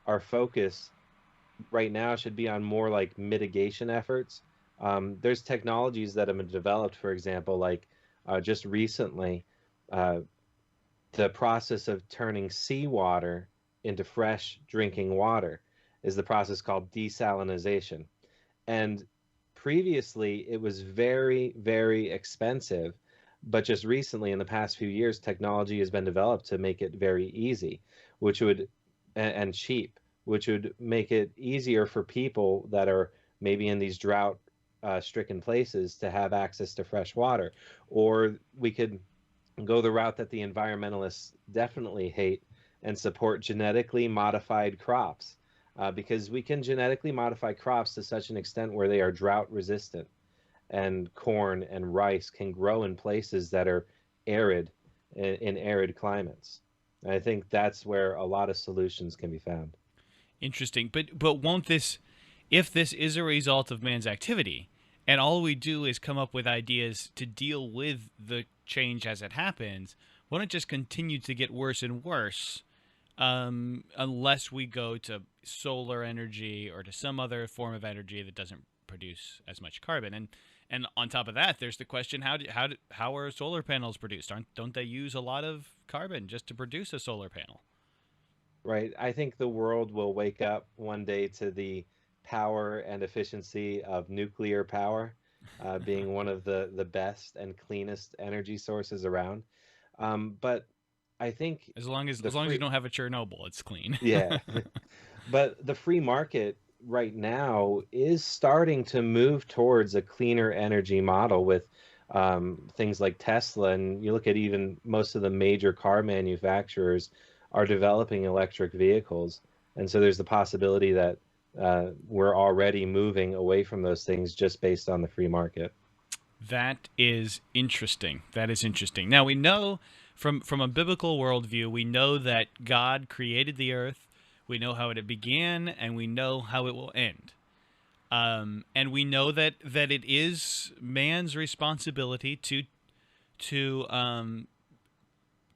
our focus right now should be on more like mitigation efforts. There's technologies that have been developed, for example, like just recently, the process of turning seawater into fresh drinking water is the process called desalinization. And previously, it was very, very expensive. But just recently, in the past few years, technology has been developed to make it very easy, and cheap, which would make it easier for people that are maybe in these drought stricken places to have access to fresh water. Or we could go the route that the environmentalists definitely hate and support genetically modified crops, because we can genetically modify crops to such an extent where they are drought resistant, and corn and rice can grow in places that are arid, in arid climates. And I think that's where a lot of solutions can be found. Interesting. But won't this, if this is a result of man's activity, and all we do is come up with ideas to deal with the change as it happens, won't it just continue to get worse and worse unless we go to solar energy or to some other form of energy that doesn't produce as much carbon? And on top of that, there's the question: how are solar panels produced? Don't they use a lot of carbon just to produce a solar panel? Right. I think the world will wake up one day to the power and efficiency of nuclear power being one of the best and cleanest energy sources around. But I think as long as you don't have a Chernobyl, it's clean. Yeah. But the free market right now is starting to move towards a cleaner energy model with things like Tesla. And you look at even most of the major car manufacturers are developing electric vehicles. And so there's the possibility that we're already moving away from those things just based on the free market. That is interesting. Now, we know from a biblical worldview, we know that God created the earth. We know how it began, and we know how it will end. And we know that it is man's responsibility to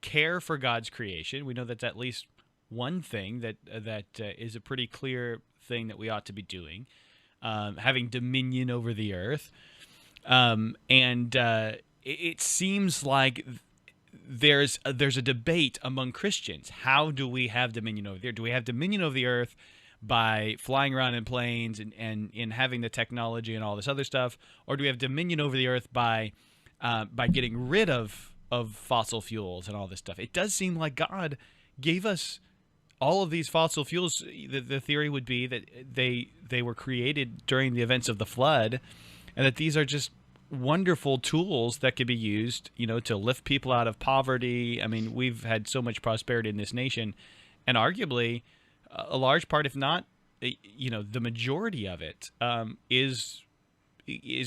care for God's creation. We know that's at least one thing that is a pretty clear thing that we ought to be doing, having dominion over the earth. It seems like there's a debate among Christians. How do we have dominion over the earth? Do we have dominion over the earth by flying around in planes and having the technology and all this other stuff? Or do we have dominion over the earth by by getting rid of fossil fuels and all this stuff. It does seem like God gave us all of these fossil fuels. The theory would be that they were created during the events of the flood, and that these are just wonderful tools that could be used, to lift people out of poverty. I mean, we've had so much prosperity in this nation, and arguably a large part, if not, the majority of it is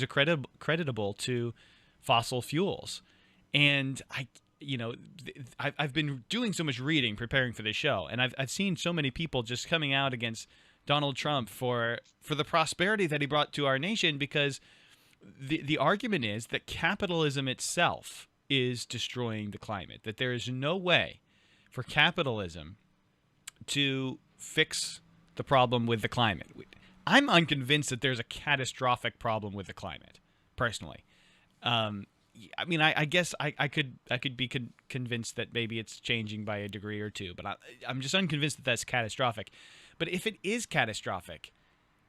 creditable to fossil fuels. And I've been doing so much reading preparing for this show, and I've seen so many people just coming out against Donald Trump for the prosperity that he brought to our nation, because the argument is that capitalism itself is destroying the climate, that there is no way for capitalism to fix the problem with the climate. I'm unconvinced that there's a catastrophic problem with the climate, personally. I mean, I guess I could be convinced that maybe it's changing by a degree or two, but I'm just unconvinced that that's catastrophic. But if it is catastrophic,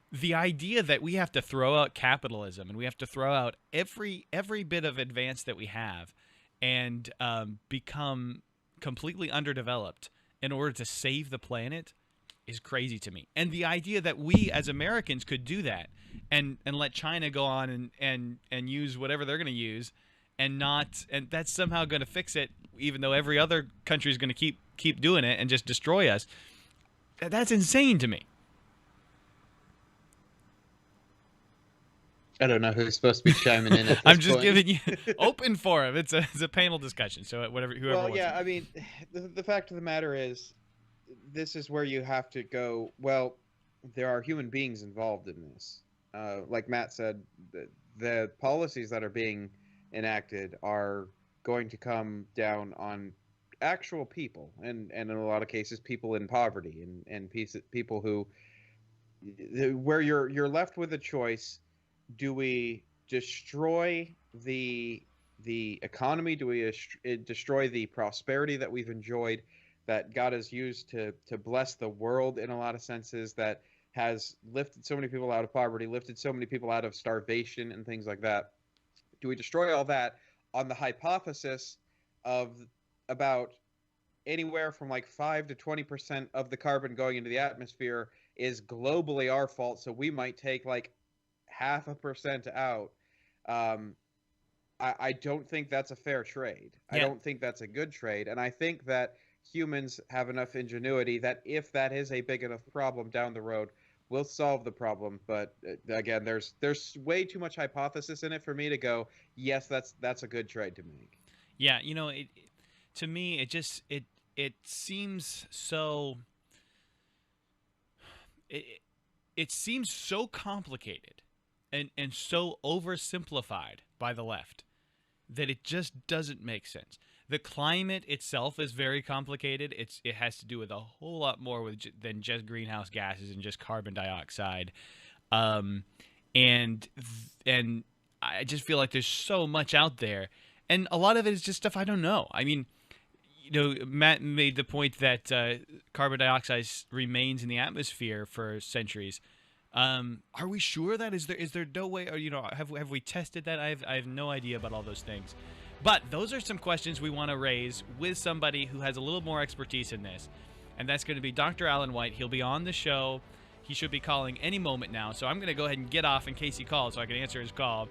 the idea that we have to throw out capitalism and we have to throw out every bit of advance that we have and become completely underdeveloped in order to save the planet is crazy to me. And the idea that we as Americans could do that and let China go on and use whatever they're going to use and that's somehow going to fix it, even though every other country is going to keep doing it and just destroy us, that's insane to me. I don't know who's supposed to be chiming in at this I'm just point. giving you open forum. It's a panel discussion, so whoever Well, wants yeah, to. I mean, the fact of the matter is, this is where you have to go, well, there are human beings involved in this. Like Matt said, the policies that are being enacted are going to come down on actual people, and in a lot of cases, people in poverty, and people who, where you're left with a choice. Do we destroy the economy? Do we destroy the prosperity that we've enjoyed, that God has used to bless the world in a lot of senses, that has lifted so many people out of poverty, lifted so many people out of starvation and things like that? Do we destroy all that on the hypothesis of about anywhere from like 5 to 20% of the carbon going into the atmosphere is globally our fault, so we might take like 0.5% out? I don't think that's a fair trade. Yeah. I don't think that's a good trade. And I think that humans have enough ingenuity that if that is a big enough problem down the road, we'll solve the problem. But again, there's way too much hypothesis in it for me to go, yes, that's a good trade to make. Yeah, to me, it seems so. It seems so complicated and so oversimplified by the left that it just doesn't make sense. The climate itself is very complicated. It has to do with a whole lot more than just greenhouse gases and just carbon dioxide, and I just feel like there's so much out there, and a lot of it is just stuff I don't know. I mean, Matt made the point that carbon dioxide remains in the atmosphere for centuries. Are we sure that is there no way, or have we tested that? I have no idea about all those things. But those are some questions we want to raise with somebody who has a little more expertise in this, and that's going to be Dr. Alan White. He'll be on the show. He should be calling any moment now, so I'm going to go ahead and get off in case he calls so I can answer his call.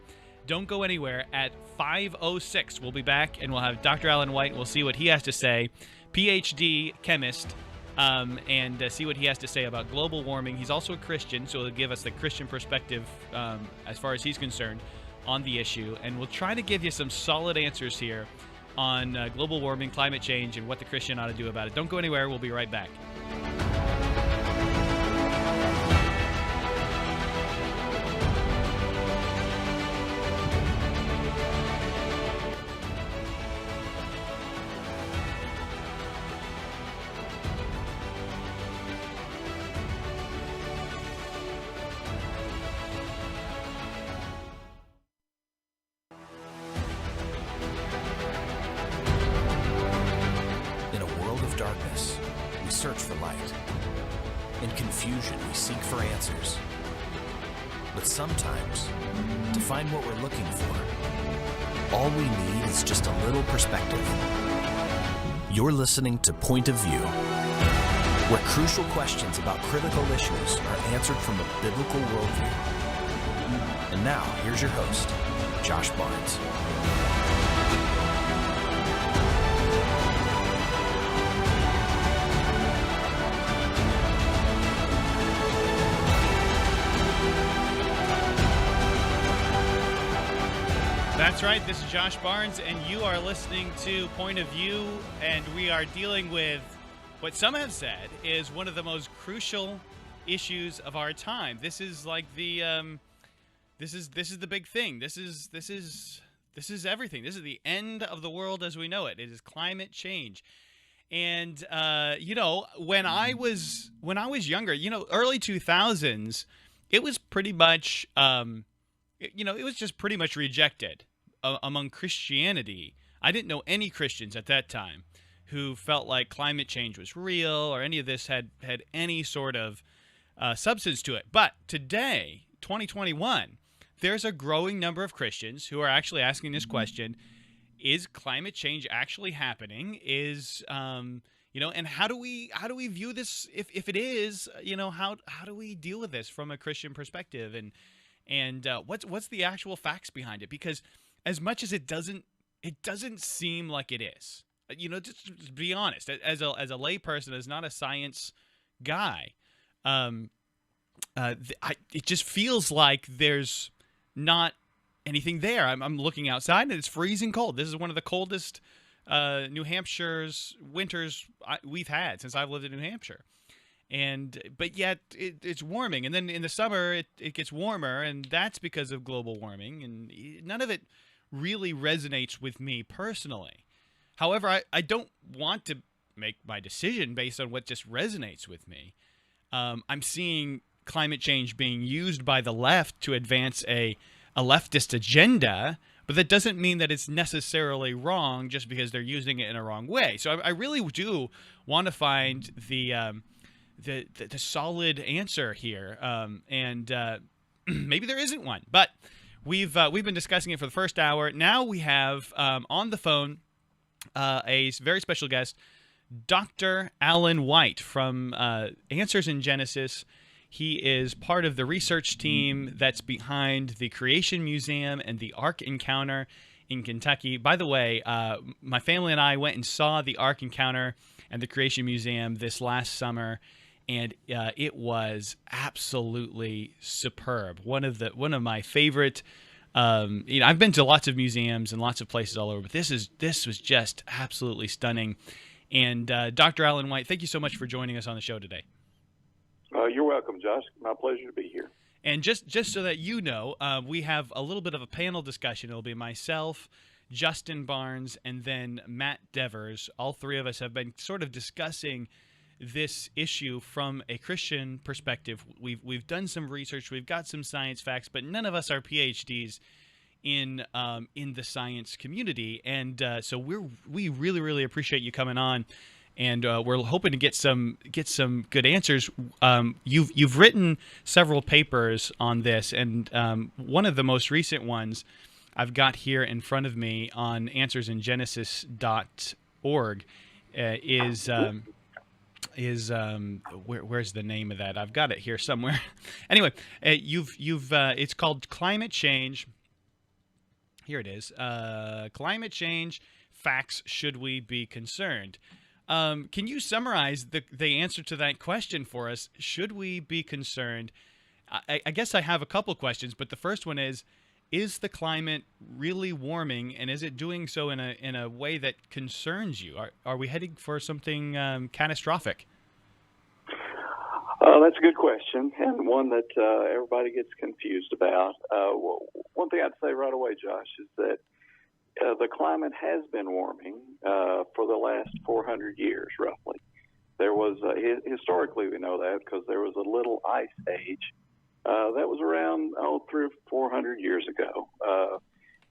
Don't go anywhere. At 5:06, we'll be back, and we'll have Dr. Alan White. We'll see what he has to say, PhD chemist, and see what he has to say about global warming. He's also a Christian, so he'll give us the Christian perspective as far as he's concerned on the issue, and we'll try to give you some solid answers here on global warming, climate change, and what the Christian ought to do about it. Don't go anywhere. We'll be right back. darkness, we search for light. In confusion, we seek for answers. But sometimes, to find what we're looking for, All we need is just a little perspective. You're listening to Point of View, where crucial questions about critical issues are answered from a biblical worldview. And now, here's your host, Josh Barnes. That's right, this is Josh Barnes, and you are listening to Point of View, and we are dealing with what some have said is one of the most crucial issues of our time. This is like the this is the big thing. This is everything. This is the end of the world as we know it. It is climate change. And when I was younger, early 2000s, it was pretty much it was just pretty much rejected among Christianity. I didn't know any Christians at that time who felt like climate change was real or any of this had any sort of substance to it. But today, 2021, there's a growing number of Christians who are actually asking this question: is climate change actually happening? And how do we view this if it is? How do we deal with this from a Christian perspective? And what's the actual facts behind it? Because as much as it doesn't seem like it is. Just to be honest, as a layperson, as not a science guy, it just feels like there's not anything there. I'm looking outside and it's freezing cold. This is one of the coldest New Hampshire's winters we've had since I've lived in New Hampshire. But yet it's warming, and then in the summer it gets warmer, and that's because of global warming, and none of it really resonates with me personally. However, I don't want to make my decision based on what just resonates with me. I'm seeing climate change being used by the left to advance a leftist agenda, but that doesn't mean that it's necessarily wrong just because they're using it in a wrong way. So I really do want to find the solid answer here, and maybe there isn't one, but we've been discussing it for the first hour. Now we have on the phone a very special guest, Dr. Alan White from Answers in Genesis. He is part of the research team that's behind the Creation Museum and the Ark Encounter in Kentucky. By the way, my family and I went and saw the Ark Encounter and the Creation Museum this last summer, and it was absolutely superb. One of my favorite. I've been to lots of museums and lots of places all over, but this was just absolutely stunning. And Dr. Alan White, thank you so much for joining us on the show today. You're welcome, Josh. My pleasure to be here. And just so that you know, we have a little bit of a panel discussion. It'll be myself, Justin Barnes, and then Matt Devers. All three of us have been sort of discussing this issue from a Christian perspective. We've done some research, we've got some science facts, but none of us are PhDs in the science community, and so we really appreciate you coming on, and we're hoping to get some good answers. You've written several papers on this, and one of the most recent ones I've got here in front of me on answersingenesis.org where's the name of that? I've got it here somewhere. Anyway, it's called Climate Change. Here it is. Climate Change Facts. Should we be concerned? Can you summarize the answer to that question for us? Should we be concerned? I guess I have a couple questions, but the first one is the climate really warming, and is it doing so in a way that concerns you? Are we heading for something catastrophic? That's a good question, and one that everybody gets confused about. One thing I'd say right away, Josh, is that the climate has been warming for the last 400 years, roughly. There was, historically we know that because there was a little ice age that was around 300 or 400 years ago.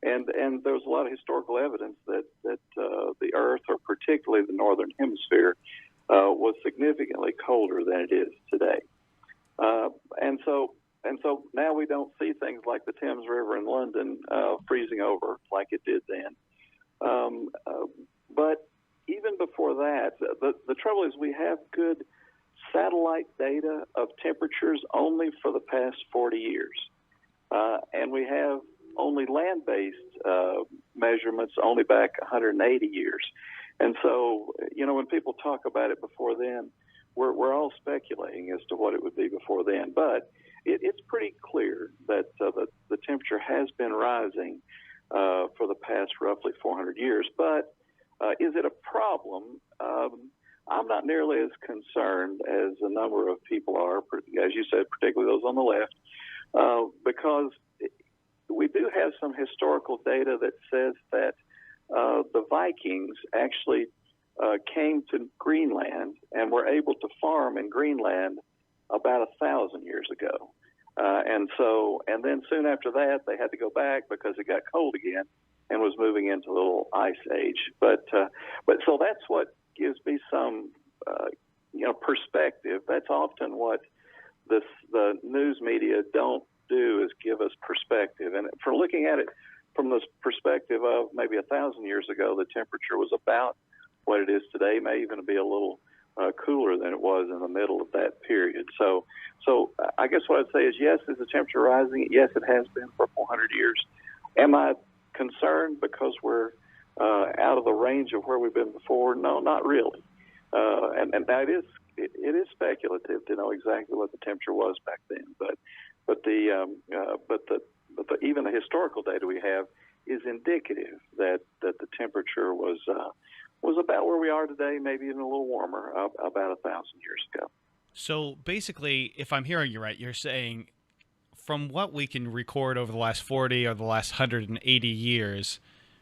And there was a lot of historical evidence that the Earth, or particularly the northern hemisphere, was significantly colder than it is today. And so and so now we don't see things like the Thames River in London freezing over like it did then. But even before that, the trouble is we have good satellite data of temperatures only for the past 40 years. And we have only land-based measurements only back 180 years. And so, when people talk about it before then, we're all speculating as to what it would be before then. But it's pretty clear that the temperature has been rising for the past roughly 400 years. But is it a problem? I'm not nearly as concerned as a number of people are, as you said, particularly those on the left, because we do have some historical data that says that the Vikings actually came to Greenland and were able to farm in Greenland about 1,000 years ago. And then soon after that, they had to go back because it got cold again and was moving into a little ice age. But so that's what gives me some, perspective. That's often what the news media don't do, is give us perspective. And for looking at it from the perspective of maybe 1,000 years ago, the temperature was about what it is today, may even be a little cooler than it was in the middle of that period. So I guess what I'd say is, yes, is the temperature rising? Yes, it has been for 400 years. Am I concerned because we're out of the range of where we've been before? No, not really. And that it is speculative to know exactly what the temperature was back then. But even the historical data we have is indicative that the temperature was about where we are today, maybe even a little warmer, about 1,000 years ago. So basically, if I'm hearing you right, you're saying from what we can record over the last 40 or the last 180 years,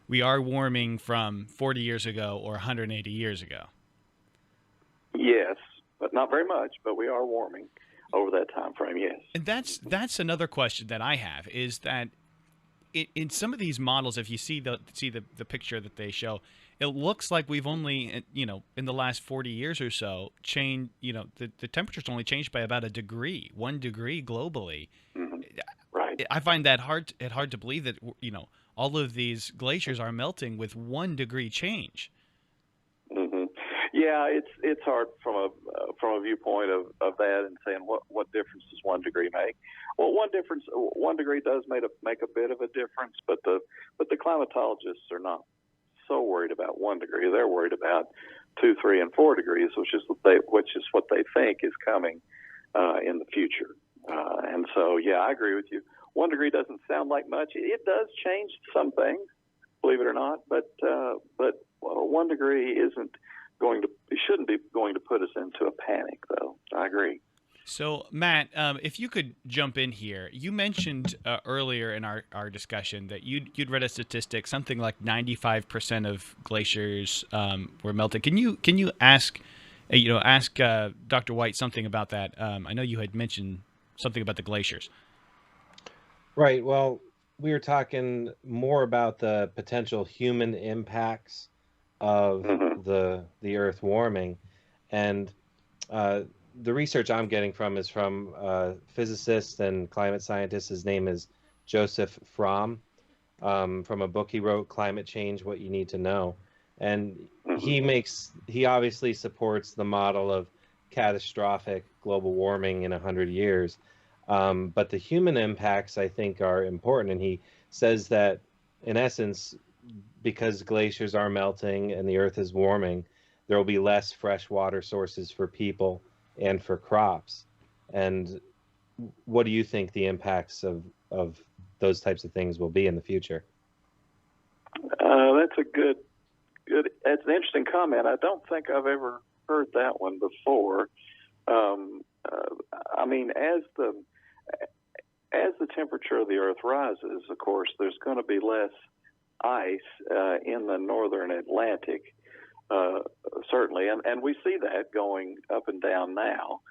we are warming from 40 years ago or 180 years ago. Yes, but not very much, but we are warming over that time frame, yes. And that's another question that I have, is that in some of these models, if you see the picture that they show, it looks like we've only, in the last 40 years or so, changed, the temperature's only changed by about 1 degree globally. Mm-hmm. Right. I find that hard to believe that, all of these glaciers are melting with 1 degree change. Mm-hmm. Yeah, it's hard from a viewpoint of that and saying what difference does 1 degree make. Well, 1 degree does make a bit of a difference, but the climatologists are not so worried about 1 degree. They're worried about 2, 3, and 4 degrees, which is what they think is coming in the future. And so, yeah, I agree with you. 1 degree doesn't sound like much. It does change some things, believe it or not. But 1 degree shouldn't be going to put us into a panic, though. I agree. So, Matt, if you could jump in here, you mentioned earlier in our discussion that you'd read a statistic, something like 95% of glaciers were melted. Can you ask Dr. White something about that? I know you had mentioned something about the glaciers. Right. Well, we were talking more about the potential human impacts of the Earth warming, and the research I'm getting is from a physicist and climate scientist. His name is Joseph Fromm, from a book he wrote, Climate Change: What You Need to Know. And he obviously supports the model of catastrophic global warming in 100 years. But the human impacts, I think, are important. And he says that, in essence, because glaciers are melting and the Earth is warming, there will be less fresh water sources for people and for crops. And what do you think the impacts of those types of things will be in the future? That's a good. That's an interesting comment. I don't think I've ever heard that one before. I mean, as the temperature of the Earth rises, of course, there's going to be less ice in the northern Atlantic. Certainly, and we see that going up and down now.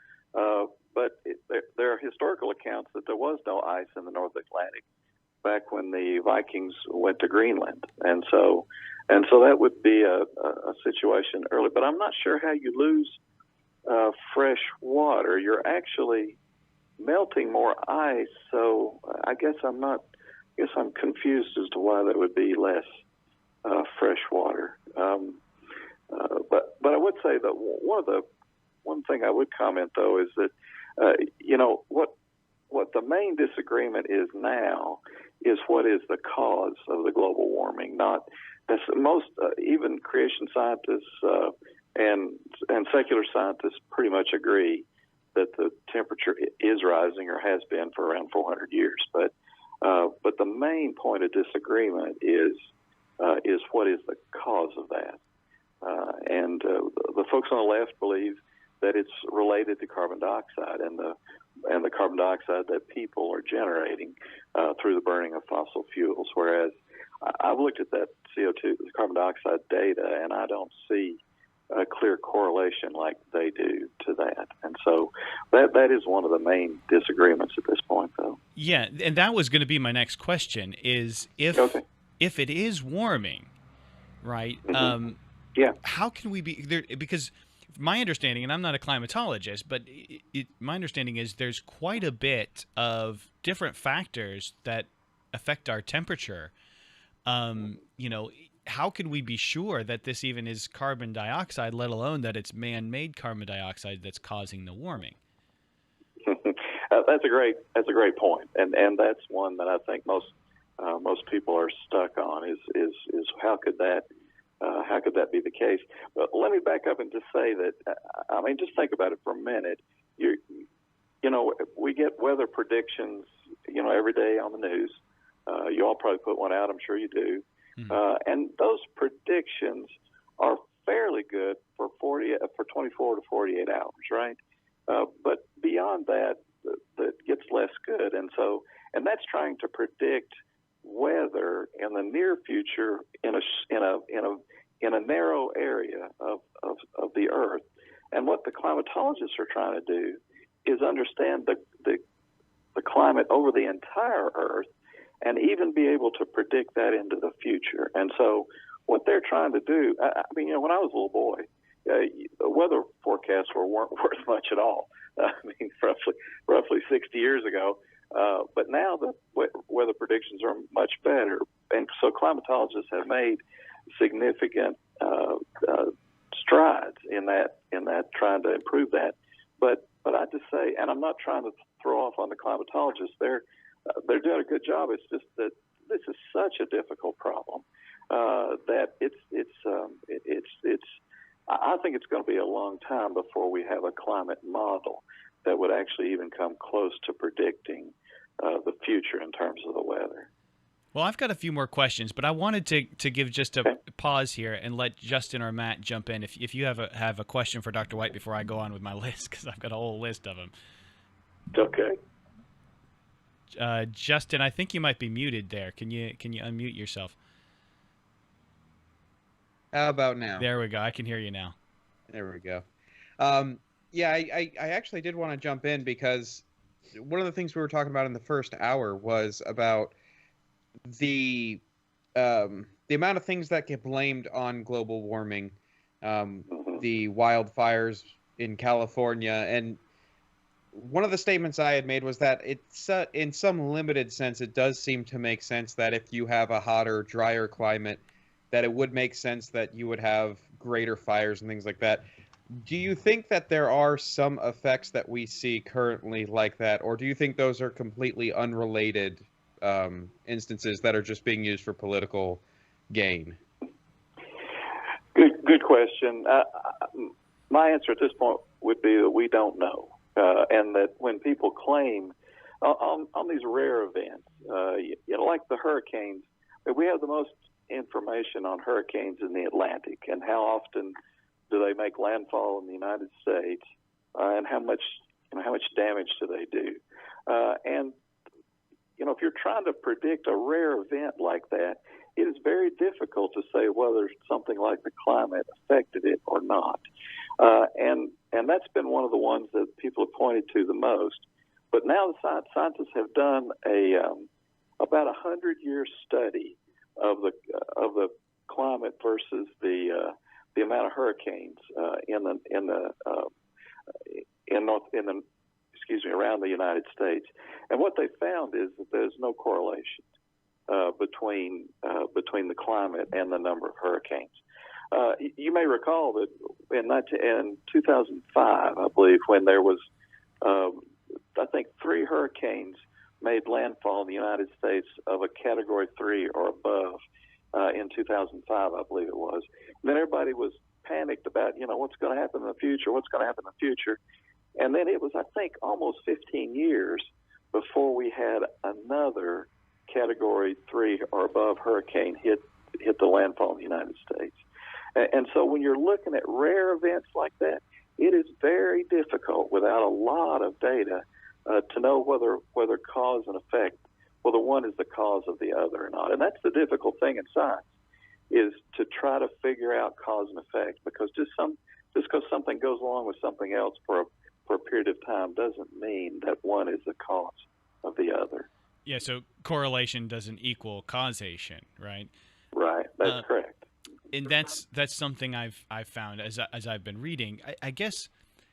But there are historical accounts that there was no ice in the North Atlantic back when the Vikings went to Greenland, and so that would be a situation early. But I'm not sure how you lose fresh water. You're actually melting more ice. So I guess I'm confused as to why there would be less fresh water. But I would say that one thing I would comment though is that what the main disagreement is now is what is the cause of the global warming. Not most even creation scientists and secular scientists pretty much agree that the temperature is rising or has been for around 400 years. But the main point of disagreement is what is the cause of that. And the folks on the left believe that it's related to carbon dioxide and the carbon dioxide that people are generating through the burning of fossil fuels. Whereas I've looked at that CO2, carbon dioxide data, and I don't see a clear correlation like they do to that. And so that is one of the main disagreements at this point, though. Yeah, and that was going to be my next question: is if it is warming, right? Mm-hmm. Yeah. How can we be there? Because my understanding, and I'm not a climatologist, but my understanding is there's quite a bit of different factors that affect our temperature. How can we be sure that this even is carbon dioxide, let alone that it's man-made carbon dioxide that's causing the warming? That's a great point, and that's one that I think most people are stuck on is how could that be the case? But let me back up and just say that just think about it for a minute. We get weather predictions every day on the news. You all probably put one out, I'm sure you do. Mm-hmm. And those predictions are fairly good for 24 to 48 hours, right? But beyond that, that gets less good, and that's trying to predict weather in the near future in a narrow area of the Earth. And what the climatologists are trying to do is understand the climate over the entire Earth, and even be able to predict that into the future. And so what they're trying to do, when I was a little boy, the weather forecasts weren't worth much at all. Roughly 60 years ago. But now the weather predictions are much better. And so climatologists have made significant strides in that trying to improve that. But I just say, and I'm not trying to throw off on the climatologists, they're doing a good job. It's just that this is such a difficult problem that I think it's going to be a long time before we have a climate model that would actually even come close to predicting the future in terms of the weather. Well, I've got a few more questions, but I wanted to give just a pause here and let Justin or Matt jump in if you have a question for Dr. White before I go on with my list, because I've got a whole list of them. Okay. Justin, I think you might be muted there. Can you unmute yourself? How about now? There we go. I can hear you now. There we go. I actually did want to jump in because one of the things we were talking about in the first hour was about the amount of things that get blamed on global warming, the wildfires in California, and one of the statements I had made was that it's in some limited sense, it does seem to make sense that if you have a hotter, drier climate, that it would make sense that you would have greater fires and things like that. Do you think that there are some effects that we see currently like that, or do you think those are completely unrelated instances that are just being used for political gain? Good question. My answer at this point would be that we don't know. And that when people claim on these rare events, like the hurricanes, we have the most information on hurricanes in the Atlantic and how often do they make landfall in the United States, and how much damage do they do. And if you're trying to predict a rare event like that, it is very difficult to say whether something like the climate affected it or not. And that's been one of the ones that people have pointed to the most. But now the scientists have done about 100-year study of the climate versus the amount of hurricanes in the around the United States. And what they found is that there's no correlation between the climate and the number of hurricanes. You may recall that in 2005, I believe, when there was, I think, 3 hurricanes made landfall in the United States of a Category 3 or above in 2005, I believe it was. And then everybody was panicked about, what's going to happen in the future, And then it was, I think, almost 15 years before we had another Category 3 or above hurricane hit the landfall in the United States. And so when you're looking at rare events like that, it is very difficult without a lot of data to know whether cause and effect, whether one is the cause of the other or not. And that's the difficult thing in science, is to try to figure out cause and effect, because just because something goes along with something else for a period of time doesn't mean that one is the cause of the other. Yeah, so correlation doesn't equal causation, right? Right, that's correct. And that's something I've found as I've been reading. I guess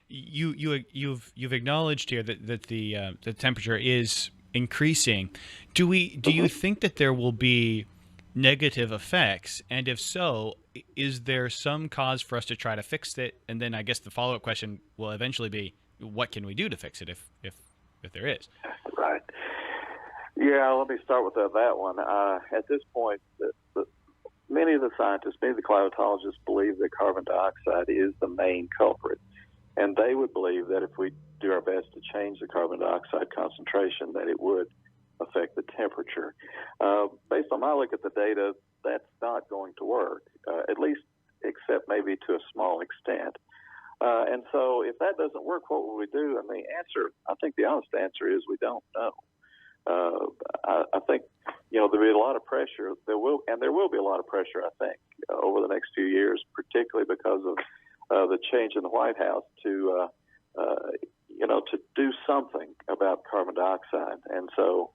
you've acknowledged here that the temperature is increasing. Do you think that there will be negative effects? And if so, is there some cause for us to try to fix it? And then I guess the follow-up question will eventually be, what can we do to fix it if there is? Right. Yeah, let me start with that one. At this point, many of the scientists, many of the climatologists believe that carbon dioxide is the main culprit. And they would believe that if we do our best to change the carbon dioxide concentration, that it would affect the temperature. Based on my look at the data, that's not going to work, at least except maybe to a small extent. And so if that doesn't work, what will we do? And I think the honest answer is we don't know. I think, there'll be a lot of pressure. There will be a lot of pressure, I think, over the next few years, particularly because of the change in the White House to do something about carbon dioxide. And so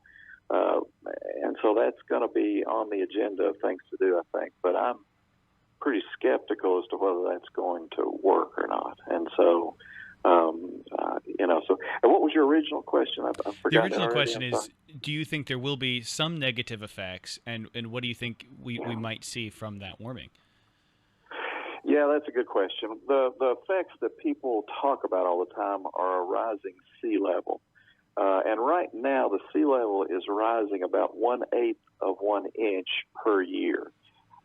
that's going to be on the agenda of things to do, I think. But I'm pretty skeptical as to whether that's going to work or not. And so, and what was your original question? I forgot. The original question is, do you think there will be some negative effects, and what do you think we might see from that warming? Yeah, that's a good question. The effects that people talk about all the time are a rising sea level. And right now, the sea level is rising about 1/8 of 1 inch per year.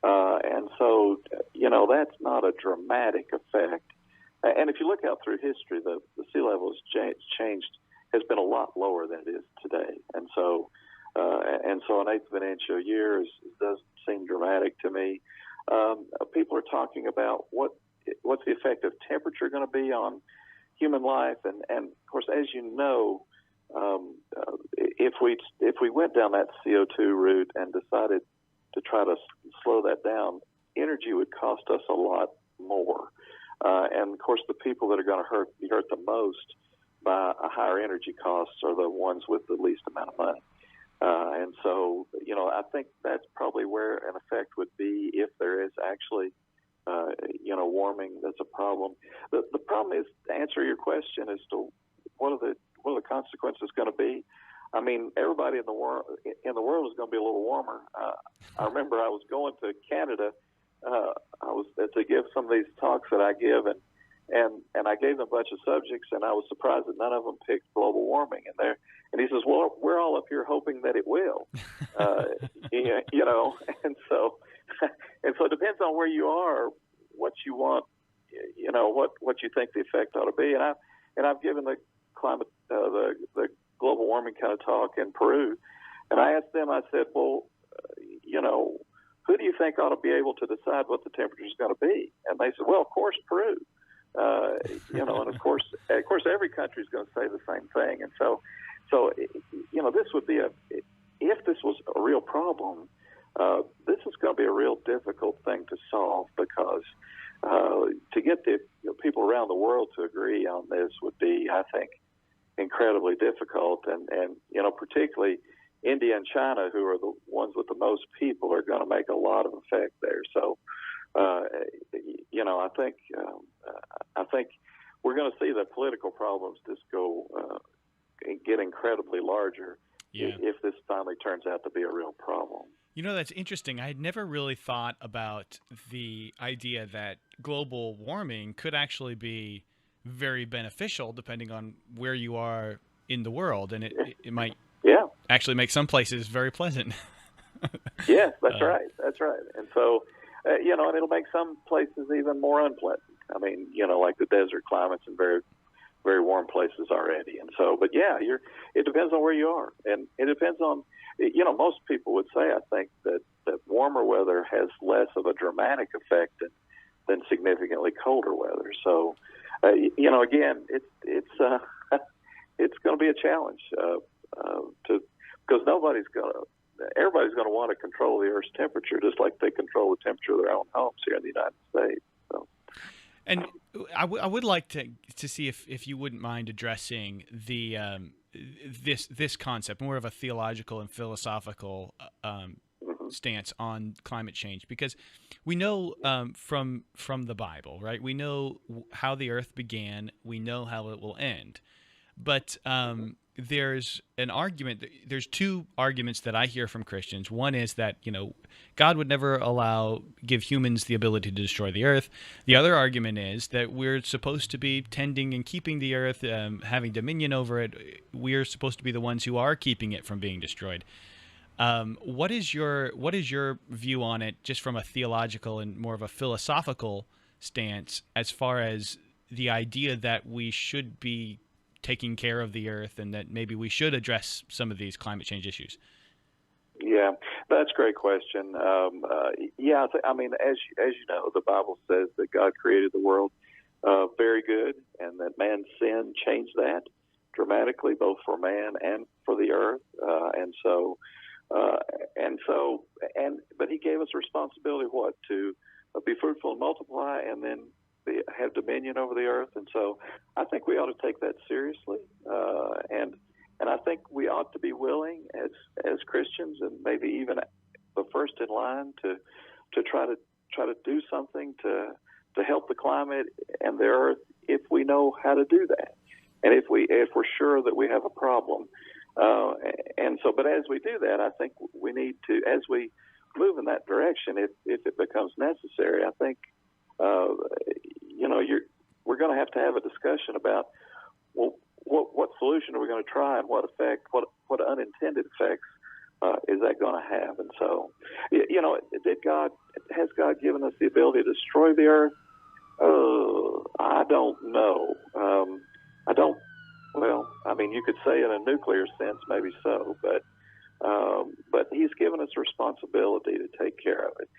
And so, that's not a dramatic effect. And if you look out through history, the sea level has been a lot lower than it is today. And so an 1/8 of an inch a year doesn't seem dramatic to me. People are talking about what's the effect of temperature going to be on human life, and of course, as you know, if we went down that CO2 route and decided to try to slow that down, energy would cost us a lot more. And of course, the people that are going to be hurt the most by a higher energy costs are the ones with the least amount of money. And so, I think that's probably where an effect would be if there is actually, warming that's a problem. The problem is, to answer your question as to what are the consequences going to be. I mean, everybody in the world is going to be a little warmer. I remember I was going to Canada. I was to give some of these talks that I give, and I gave them a bunch of subjects, and I was surprised that none of them picked global warming. And he says, "Well, we're all up here hoping that it will," and so it depends on where you are, what you want, what you think the effect ought to be. And I've given the climate, the global warming kind of talk in Peru, and I asked them. I said, "Well, who do you think ought to be able to decide what the temperature is going to be?" And they said, "Well, of course, Peru." And of course, every country is going to say the same thing. And so this would be if this was a real problem, this is going to be a real difficult thing to solve, because to get the people around the world to agree on this would be, I think, incredibly difficult. And particularly India and China, who are the ones with the most people, are going to make a lot of effect there. So, I think we're going to see the political problems just go get incredibly larger Yeah. if this finally turns out to be a real problem. You know, that's interesting. I had never really thought about the idea that global warming could actually be very beneficial depending on where you are in the world, and it might Yeah. actually make some places very pleasant. Yes, that's right. That's right. And so, and it'll make some places even more unpleasant. I mean, like the desert climates and very, very warm places already. And so, but yeah, it depends on where you are. And it depends on, most people would say, I think, that warmer weather has less of a dramatic effect than significantly colder weather. So, again, it's it's going to be a challenge because everybody's going to want to control the Earth's temperature, just like they control the temperature of their own homes here in the United States. So. And I would like to see if you wouldn't mind addressing the this concept, more of a theological and philosophical stance on climate change, because we know from the Bible, right? We know how the Earth began. We know how it will end. But there's an argument. There's two arguments that I hear from Christians. One is that God would never give humans the ability to destroy the Earth. The other argument is that we're supposed to be tending and keeping the Earth, having dominion over it. We're supposed to be the ones who are keeping it from being destroyed. What is your view on it, just from a theological and more of a philosophical stance, as far as the idea that we should be taking care of the Earth and that maybe we should address some of these climate change issues? Yeah, that's a great question. I mean, as you know, the Bible says that God created the world very good, and that man's sin changed that dramatically, both for man and for the Earth. But He gave us a responsibility, to be fruitful and multiply, and then have dominion over the Earth. And so I think we ought to take that seriously, and I think we ought to be willing as Christians, and maybe even the first in line, to try to do something to help the climate and the Earth, if we know how to do that, and if we're sure that we have a problem. But as we do that, I think we need to, as we move in that direction, if it becomes necessary, I think we're going to have a discussion about, well, what solution are we going to try, and what unintended effects is that going to have? And so, has God given us the ability to destroy the Earth? I don't know. Well, I mean, you could say in a nuclear sense, maybe so, but He's given us a responsibility to take care of it,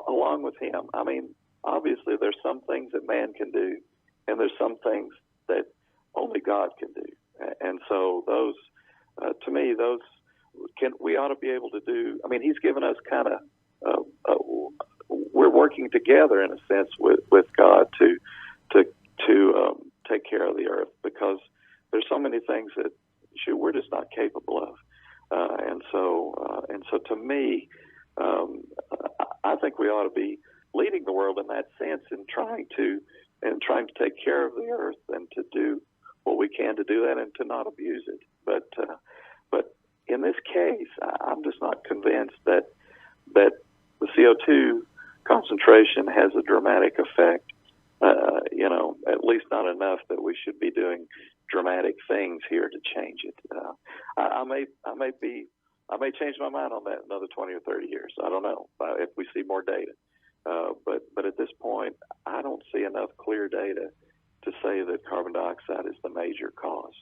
along with Him. I mean, obviously, there's some things that man can do, and there's some things that only God can do. And so those, to me, we ought to be able to do. I mean, He's given us kind of, we're working together in a sense with God to take care of the Earth, because there's so many things that we're just not capable of. And so to me, I think we ought to be leading the world in that sense, and trying to take care of the Earth, and to do what we can to do that, and to not abuse it. But in this case, I'm just not convinced that the CO2 concentration has a dramatic effect. At least not enough that we should be doing dramatic things here to change it. I may change my mind on that in another 20 or 30 years. I don't know if we see more data. But at this point, I don't see enough clear data to say that carbon dioxide is the major cause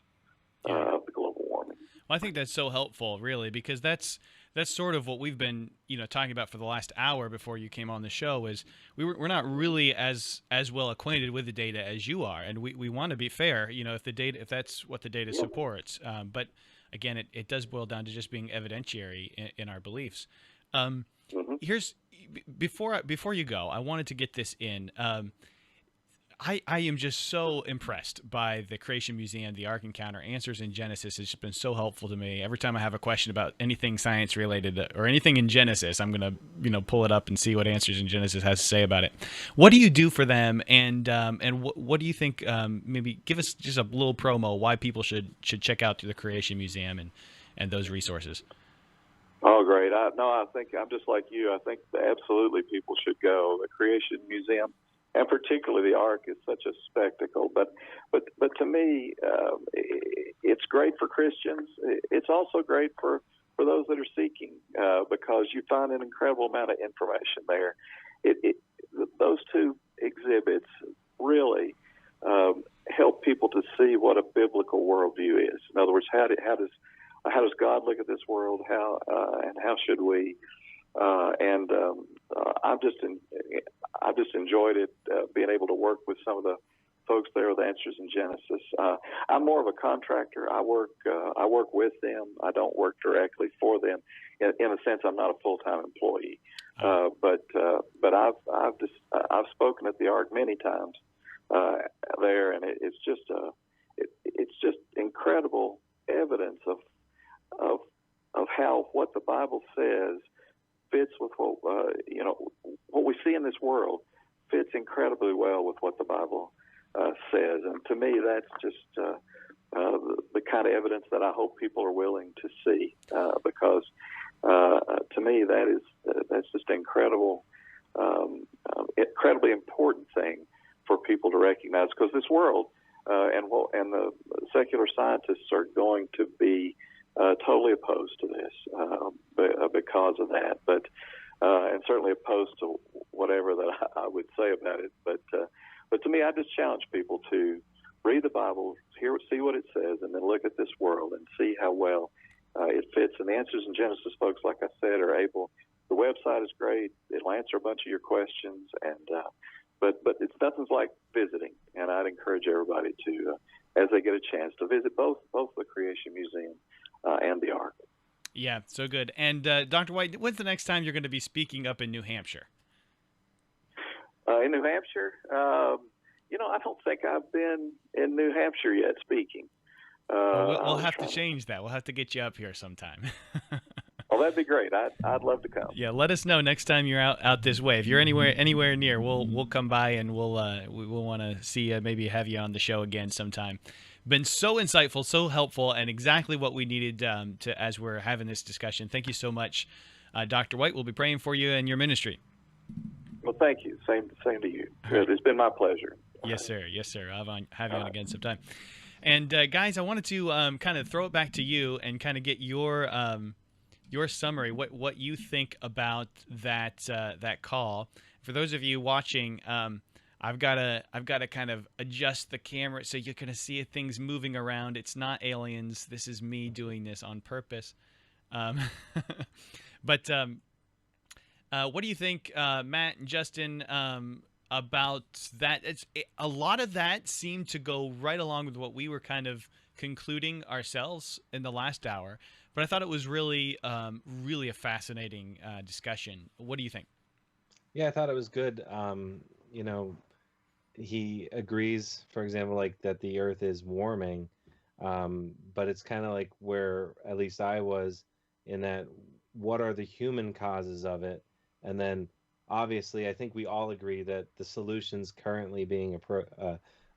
of the global warming. Well, I think that's so helpful, really, because that's sort of what we've been talking about for the last hour before you came on the show. Is we're not really as well acquainted with the data as you are, and we want to be fair. If that's what the data supports. But again, it does boil down to just being evidentiary in our beliefs. Here's before you go, I wanted to get this in. I am just so impressed by the Creation Museum, the Ark Encounter, Answers in Genesis. Has just been so helpful to me. Every time I have a question about anything science related or anything in Genesis, I'm gonna pull it up and see what Answers in Genesis has to say about it. What do you do for them, and what do you think? Maybe give us just a little promo why people should check out the Creation Museum and those resources. Oh, great! I think I'm just like you. I think that absolutely people should go. The Creation Museum, and particularly the Ark, is such a spectacle. But to me, it's great for Christians. It's also great for those that are seeking, because you find an incredible amount of information there. Those two exhibits really help people to see what a biblical worldview is. In other words, how does God look at this world? And how should we? I've just enjoyed it, being able to work with some of the folks there with Answers in Genesis. I'm more of a contractor. I work with them. I don't work directly for them. In a sense, I'm not a full-time employee. But I've spoken at the Ark many times there, and it's just incredible evidence of how what the Bible says fits with what we see in this world fits incredibly well with what the Bible says. And to me, that's just the kind of evidence that I hope people are willing to see, because to me that's just incredibly important thing for people to recognize, because this world and the secular scientists are going to be totally opposed to this because of that, and certainly opposed to whatever that I would say about it. But to me, I just challenge people to read the Bible, see what it says, and then look at this world and see how well it fits. And the Answers in Genesis folks, like I said, are able. The website is great; it'll answer a bunch of your questions, and but it's nothing's like visiting. And I'd encourage everybody to, as they get a chance, to visit both the Creation Museum and the Ark. Yeah, so good. And Dr. White, when's the next time you're going to be speaking up in New Hampshire? In New Hampshire, I don't think I've been in New Hampshire yet speaking. We'll have to change that. We'll have to get you up here sometime. Oh, that'd be great. I'd love to come. Yeah, let us know next time you're out this way. If you're anywhere near, we'll come by and we'll want to see you, maybe have you on the show again sometime. Been so insightful, so helpful, and exactly what we needed to as we're having this discussion. Thank you so much, Dr. White. We'll be praying for you and your ministry. Well, thank you. Same to you. Right. It's been my pleasure. Yes, sir. Yes, sir. I'll have you on again sometime. And guys, I wanted to kind of throw it back to you and kind of get your summary. What you think about that call? For those of you watching, I've got to kind of adjust the camera so you're gonna see things moving around. It's not aliens. This is me doing this on purpose. But what do you think, Matt and Justin, about that? A lot of that seemed to go right along with what we were kind of concluding ourselves in the last hour. But I thought it was really a fascinating discussion. What do you think? Yeah, I thought it was good. He agrees, for example, like that the Earth is warming, but it's kind of like where at least I was in that. What are the human causes of it? And then, obviously, I think we all agree that the solutions currently being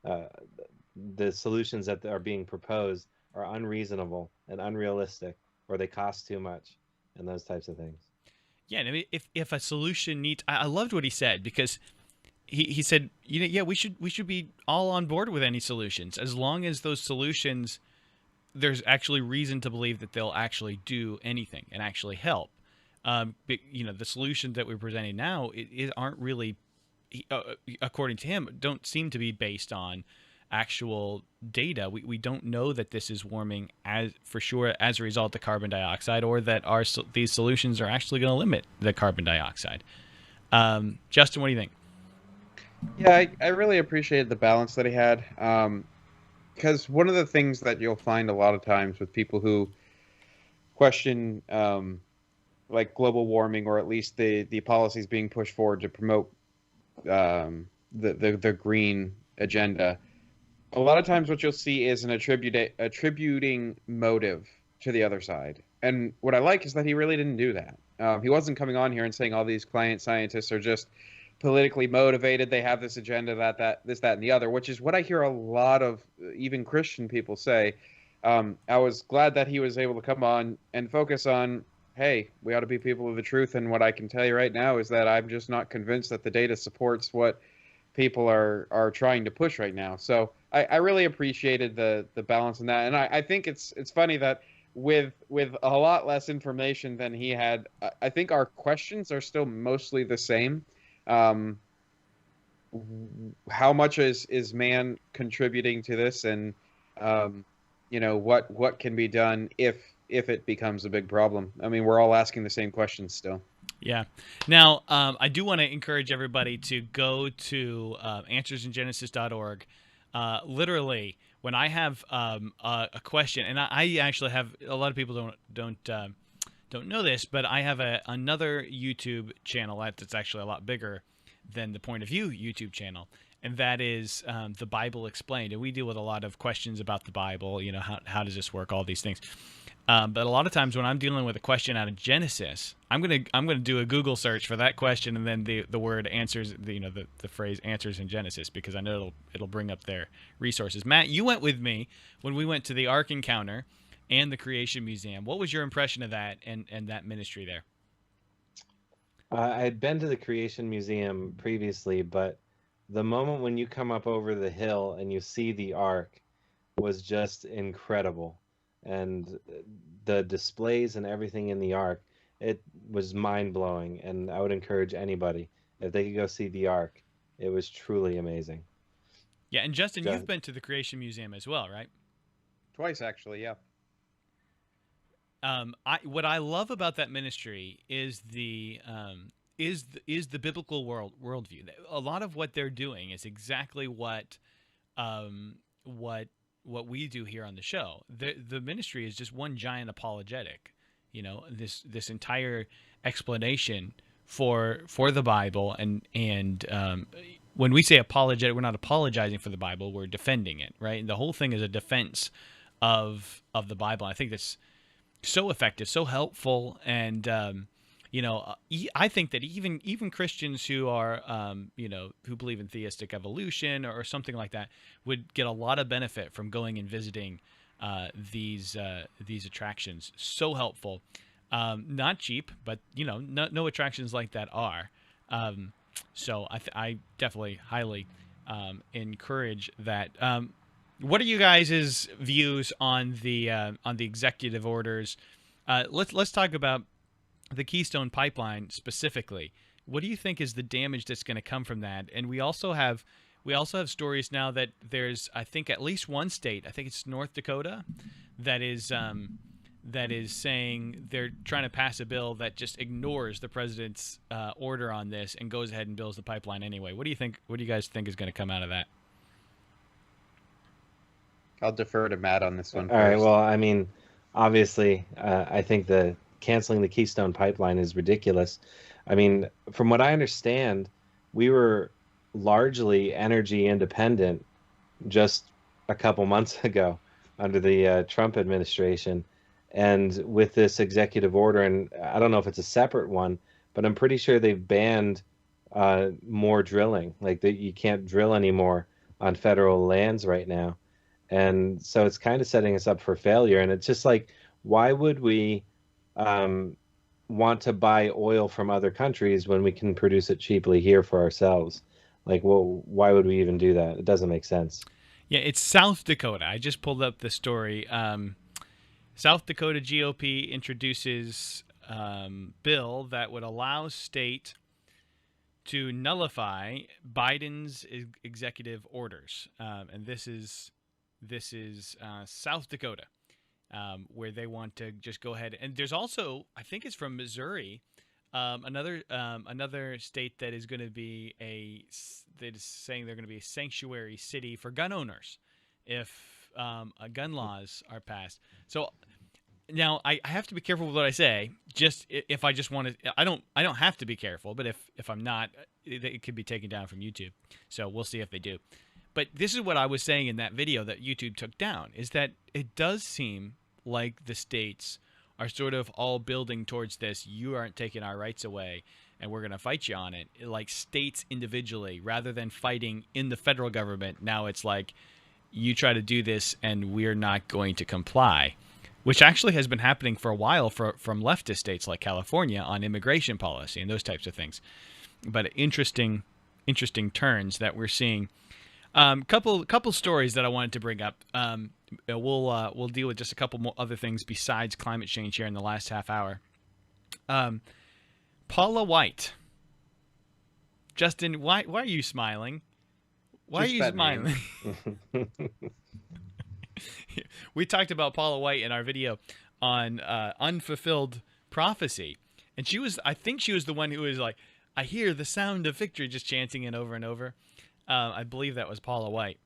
the solutions that are being proposed are unreasonable and unrealistic, or they cost too much, and those types of things. Yeah, and I mean, if a solution needs, I loved what he said, because he said, we should be all on board with any solutions, as long as those solutions, there's actually reason to believe that they'll actually do anything and actually help. The solutions that we're presenting now aren't really, according to him, don't seem to be based on actual data. We don't know that this is warming for sure as a result of carbon dioxide, or that these solutions are actually going to limit the carbon dioxide. Justin, what do you think? Yeah, I really appreciated the balance that he had. Because one of the things that you'll find a lot of times with people who question like global warming, or at least the policies being pushed forward to promote the green agenda, a lot of times what you'll see is an attributing motive to the other side. And what I like is that he really didn't do that. He wasn't coming on here and saying all these client scientists are just politically motivated. They have this agenda, this, that, and the other, which is what I hear a lot of even Christian people say. I was glad that he was able to come on and focus on, hey, we ought to be people of the truth. And what I can tell you right now is that I'm just not convinced that the data supports what people are trying to push right now. So I really appreciated the balance in that. And I think it's funny that with a lot less information than he had, I think our questions are still mostly the same. How much is man contributing to this, and what can be done if it becomes a big problem? I mean, we're all asking the same questions still. Yeah. Now, I do want to encourage everybody to go to answersingenesis.org. Literally, when I have a question, and I actually have, a lot of people don't know this, but I have another YouTube channel that's actually a lot bigger than the Point of View YouTube channel, and that is the Bible Explained. And we deal with a lot of questions about the Bible. How does this work? All these things. But a lot of times when I'm dealing with a question out of Genesis, I'm gonna do a Google search for that question, and then the word answers, the phrase answers in Genesis, because I know it'll bring up their resources. Matt, you went with me when we went to the Ark Encounter and the Creation Museum. What was your impression of that and that ministry there? I had been to the Creation Museum previously, but the moment when you come up over the hill and you see the Ark was just incredible. And the displays and everything in the Ark, it was mind-blowing. And I would encourage anybody, if they could go see the Ark, it was truly amazing. Yeah, and Justin, you've been to the Creation Museum as well, right? Twice, actually, yeah. What I love about that ministry is the biblical worldview. A lot of what they're doing is exactly what we do here on the show. The ministry is just one giant apologetic. This entire explanation for the Bible, and when we say apologetic, we're not apologizing for the Bible, we're defending it, right? And the whole thing is a defense of the Bible. I think that's so effective, so helpful, and I think that even Christians who are who believe in theistic evolution or something like that would get a lot of benefit from going and visiting these attractions. So helpful, not cheap, but no attractions like that are. So I definitely highly encourage that. What are you guys' views on the executive orders? Let's talk about the Keystone Pipeline specifically. What do you think is the damage that's going to come from that? And we also have stories now that there's, I think, at least one state, I think it's North Dakota, that is saying they're trying to pass a bill that just ignores the president's order on this and goes ahead and builds the pipeline anyway. What do you think? What do you guys think is going to come out of that? I'll defer to Matt on this one first. All right. Well, I mean, obviously, I think canceling the Keystone Pipeline is ridiculous. I mean, from what I understand, we were largely energy independent just a couple months ago under the Trump administration. And with this executive order, and I don't know if it's a separate one, but I'm pretty sure they've banned more drilling. Like you can't drill anymore on federal lands right now. And so it's kind of setting us up for failure. And it's just like, why would we want to buy oil from other countries when we can produce it cheaply here for ourselves? Like, well, why would we even do that? It doesn't make sense. Yeah, it's South Dakota. I just pulled up the story. South Dakota GOP introduces bill that would allow state to nullify Biden's executive orders, and this is South Dakota. Where they want to just go ahead, and there's also, I think it's from Missouri, another state that is going to be that is saying they're going to be a sanctuary city for gun owners if gun laws are passed. So now I have to be careful with what I say. Just if I just want to, I don't have to be careful, but if I'm not, it could be taken down from YouTube. So we'll see if they do. But this is what I was saying in that video that YouTube took down, is that it does seem like the states are sort of all building towards this. You aren't taking our rights away, and we're going to fight you on it. Like states individually, rather than fighting in the federal government. Now it's like, you try to do this and we're not going to comply, which actually has been happening for a while from leftist states like California on immigration policy and those types of things. But interesting turns that we're seeing. Couple stories that I wanted to bring up. We'll deal with just a couple more other things besides climate change here in the last half hour. Paula White. Justin, why are you smiling? Why Just are you that smiling? name. We talked about Paula White in our video on unfulfilled prophecy, and I think she was the one who was like, "I hear the sound of victory," just chanting it over and over. I believe that was Paula White.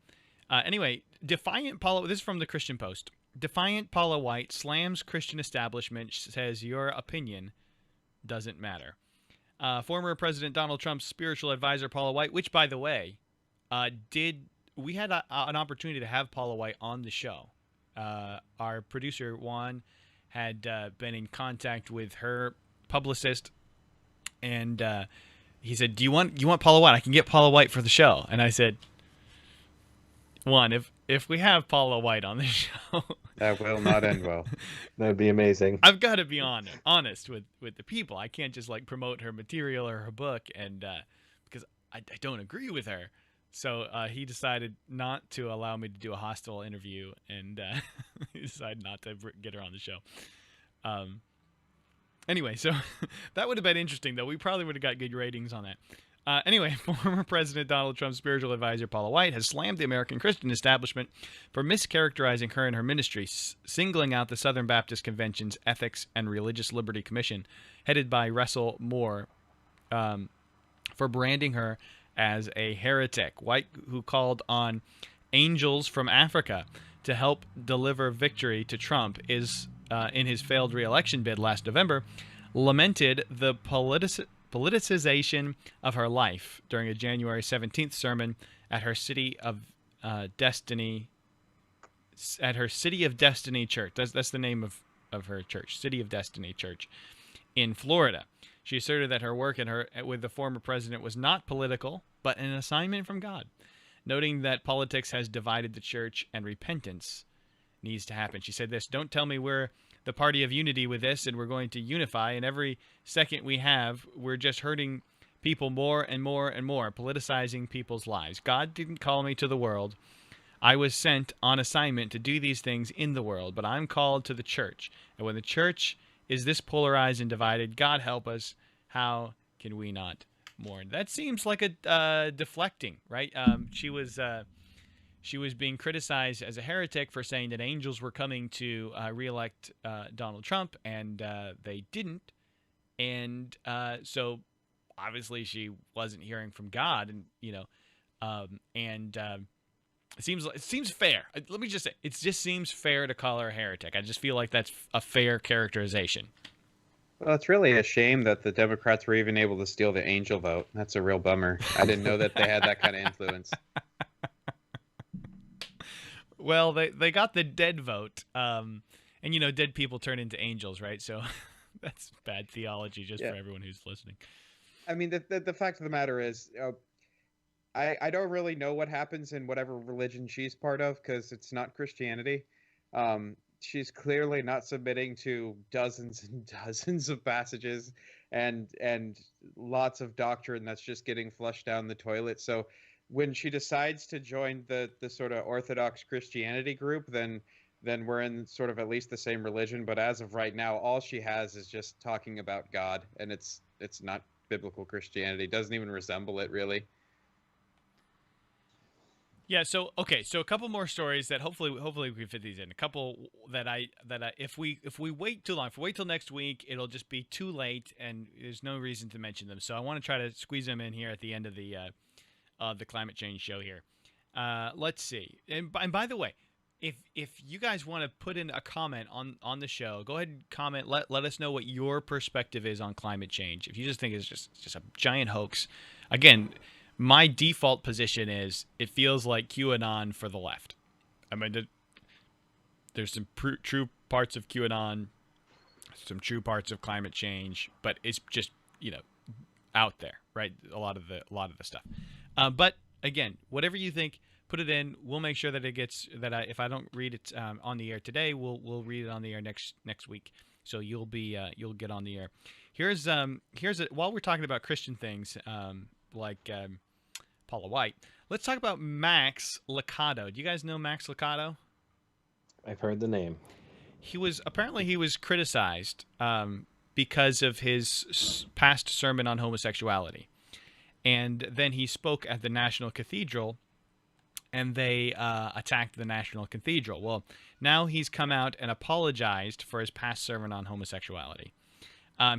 Anyway, defiant Paula. This is from the Christian Post. Defiant Paula White slams Christian establishment, says your opinion doesn't matter. Former President Donald Trump's spiritual advisor Paula White, which, by the way, we had an opportunity to have Paula White on the show. Our producer Juan had been in contact with her publicist, and he said, "Do you want Paula White? I can get Paula White for the show." And I said, "Juan, if we have Paula White on the show, That will not end well. That'd be amazing. I've got to be honest with the people. I can't just like promote her material or her book, and because I don't agree with her." So he decided not to allow me to do a hostile interview, and he decided not to get her on the show. Anyway, so that would have been interesting, though. We probably would have got good ratings on that. Anyway, former President Donald Trump's spiritual advisor Paula White has slammed the American Christian establishment for mischaracterizing her and her ministry, singling out the Southern Baptist Convention's Ethics and Religious Liberty Commission, headed by Russell Moore, for branding her as a heretic. White, who called on angels from Africa to help deliver victory to Trump, is in his failed re-election bid last November, lamented the politicization of her life during a January 17th sermon at her City of Destiny Church. That's the name of her church, City of Destiny Church in Florida. She asserted that her work with the former president was not political, but an assignment from God, noting that politics has divided the church and repentance needs to happen. She said this: "Don't tell me we're the party of unity with this and we're going to unify, and every second we have, we're just hurting people more and more and more, politicizing people's lives. God didn't call me to the world. I was sent on assignment to do these things in the world, but I'm called to the church. And when the church is this polarized and divided, God help us, how can we not mourn?" That seems like a deflecting, right? She was being criticized as a heretic for saying that angels were coming to reelect Donald Trump, and they didn't. And so obviously she wasn't hearing from God, and it seems fair. Let me just say, it just seems fair to call her a heretic. I just feel like that's a fair characterization. Well, it's really a shame that the Democrats were even able to steal the angel vote. That's a real bummer. I didn't know that they had that kind of influence. Well, they got the dead vote, and dead people turn into angels, right? So that's bad theology just for everyone who's listening. I mean, the fact of the matter is, I don't really know what happens in whatever religion she's part of, because it's not Christianity. She's clearly not submitting to dozens and dozens of passages and lots of doctrine that's just getting flushed down the toilet. So when she decides to join the sort of Orthodox Christianity group, then we're in sort of at least the same religion. But as of right now, all she has is just talking about God, and it's not biblical Christianity. It doesn't even resemble it, really. Yeah. So a couple more stories that hopefully we can fit these in. A couple that I if we wait too long, if we wait till next week, it'll just be too late, and there's no reason to mention them. So I want to try to squeeze them in here at the end of the climate change show here. Let's see. And by the way, if you guys want to put in a comment on the show, go ahead and comment. Let us know what your perspective is on climate change. If you just think it's just a giant hoax, again, my default position is it feels like QAnon for the left. I mean, there's some true parts of QAnon, some true parts of climate change, but it's just, out there, right? A lot of the stuff. But again, whatever you think, put it in. We'll make sure that it gets if I don't read it on the air today, we'll read it on the air next week. So you'll get on the air. Here's while we're talking about Christian things, like Paula White, let's talk about Max Lucado. Do you guys know Max Lucado? I've heard the name. He was criticized because of his past sermon on homosexuality, and then he spoke at the National Cathedral, and they attacked the National Cathedral. Well, now he's come out and apologized for his past sermon on homosexuality.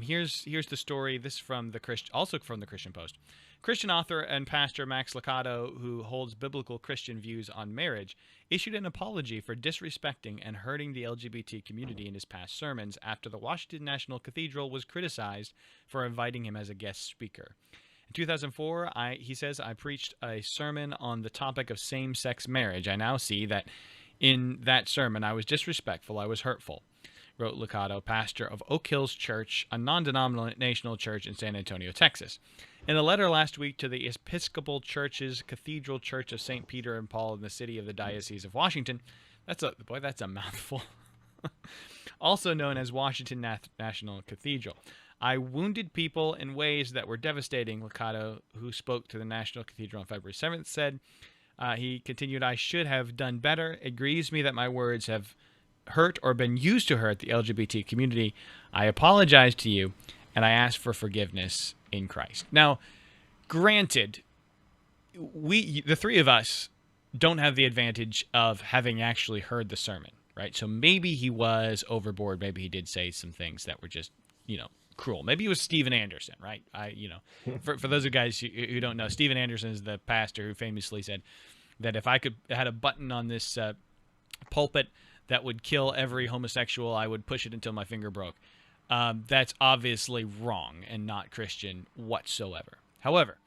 Here's the story. This is from also from the Christian Post. Christian author and pastor Max Lucado, who holds biblical Christian views on marriage, issued an apology for disrespecting and hurting the LGBT community in his past sermons after the Washington National Cathedral was criticized for inviting him as a guest speaker. In 2004, he says, I preached a sermon on the topic of same-sex marriage. I now see that in that sermon I was disrespectful, I was hurtful, wrote Lucado, pastor of Oak Hills Church, a non-denominational church in San Antonio, Texas. In a letter last week to the Episcopal Church's Cathedral Church of St. Peter and Paul in the city of the Diocese of Washington, that's a mouthful, also known as Washington National Cathedral, I wounded people in ways that were devastating, Lucado, who spoke to the National Cathedral on February 7th, said. He continued, I should have done better. It grieves me that my words have hurt or been used to hurt the LGBT community. I apologize to you, and I ask for forgiveness in Christ. Now, granted, the three of us don't have the advantage of having actually heard the sermon, right? So maybe he was overboard. Maybe he did say some things that were just, cruel. Maybe it was Steven Anderson, right? For those of guys who don't know, Steven Anderson is the pastor who famously said that if I had a button on this pulpit that would kill every homosexual, I would push it until my finger broke. That's obviously wrong and not Christian whatsoever. However,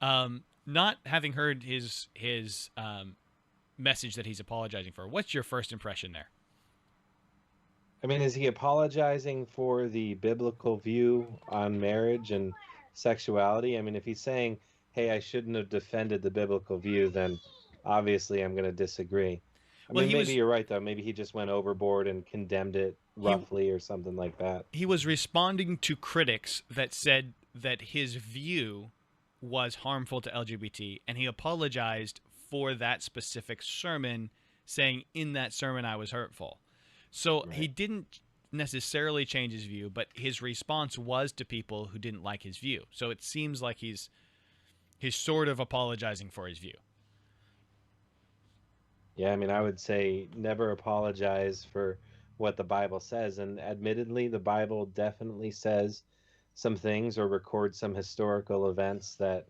not having heard his message that he's apologizing for, what's your first impression there? I mean, is he apologizing for the biblical view on marriage and sexuality? I mean, if he's saying, hey, I shouldn't have defended the biblical view, then obviously I'm going to disagree. Maybe you're right, though. Maybe he just went overboard and condemned it roughly or something like that. He was responding to critics that said that his view was harmful to LGBT, and he apologized for that specific sermon, saying, in that sermon I was hurtful. So He didn't necessarily change his view, but his response was to people who didn't like his view. So it seems like he's sort of apologizing for his view. Yeah, I mean, I would say never apologize for what the Bible says. And admittedly, the Bible definitely says some things or records some historical events that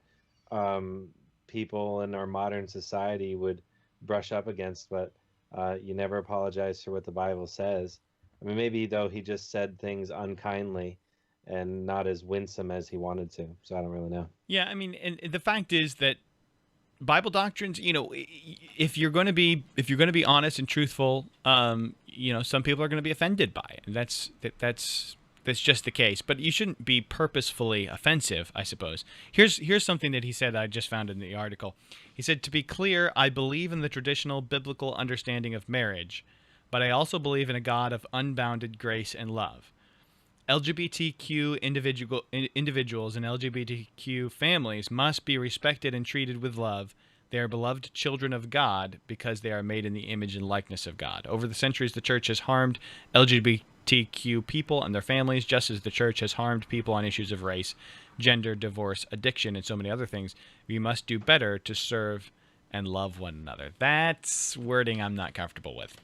people in our modern society would brush up against, but you never apologize for what the Bible says. I mean, maybe, though, he just said things unkindly and not as winsome as he wanted to. So I don't really know. Yeah, I mean, and the fact is that Bible doctrines, if you're going to be honest and truthful, some people are going to be offended by it. And that's just the case. But you shouldn't be purposefully offensive, I suppose. Here's something that he said I just found in the article. He said, to be clear, I believe in the traditional biblical understanding of marriage, but I also believe in a God of unbounded grace and love. LGBTQ individuals and LGBTQ families must be respected and treated with love. They are beloved children of God because they are made in the image and likeness of God. Over the centuries, the church has harmed LGBTQ people and their families, just as the church has harmed people on issues of race, gender, divorce, addiction, and so many other things. We must do better to serve and love one another. That's wording I'm not comfortable with.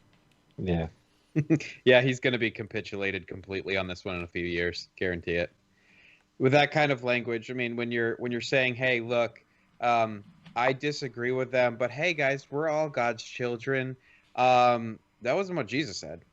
Yeah. Yeah, he's going to be capitulated completely on this one in a few years, guarantee it. With that kind of language, I mean, when you're saying, "Hey, look, I disagree with them, but hey, guys, we're all God's children," that wasn't what Jesus said.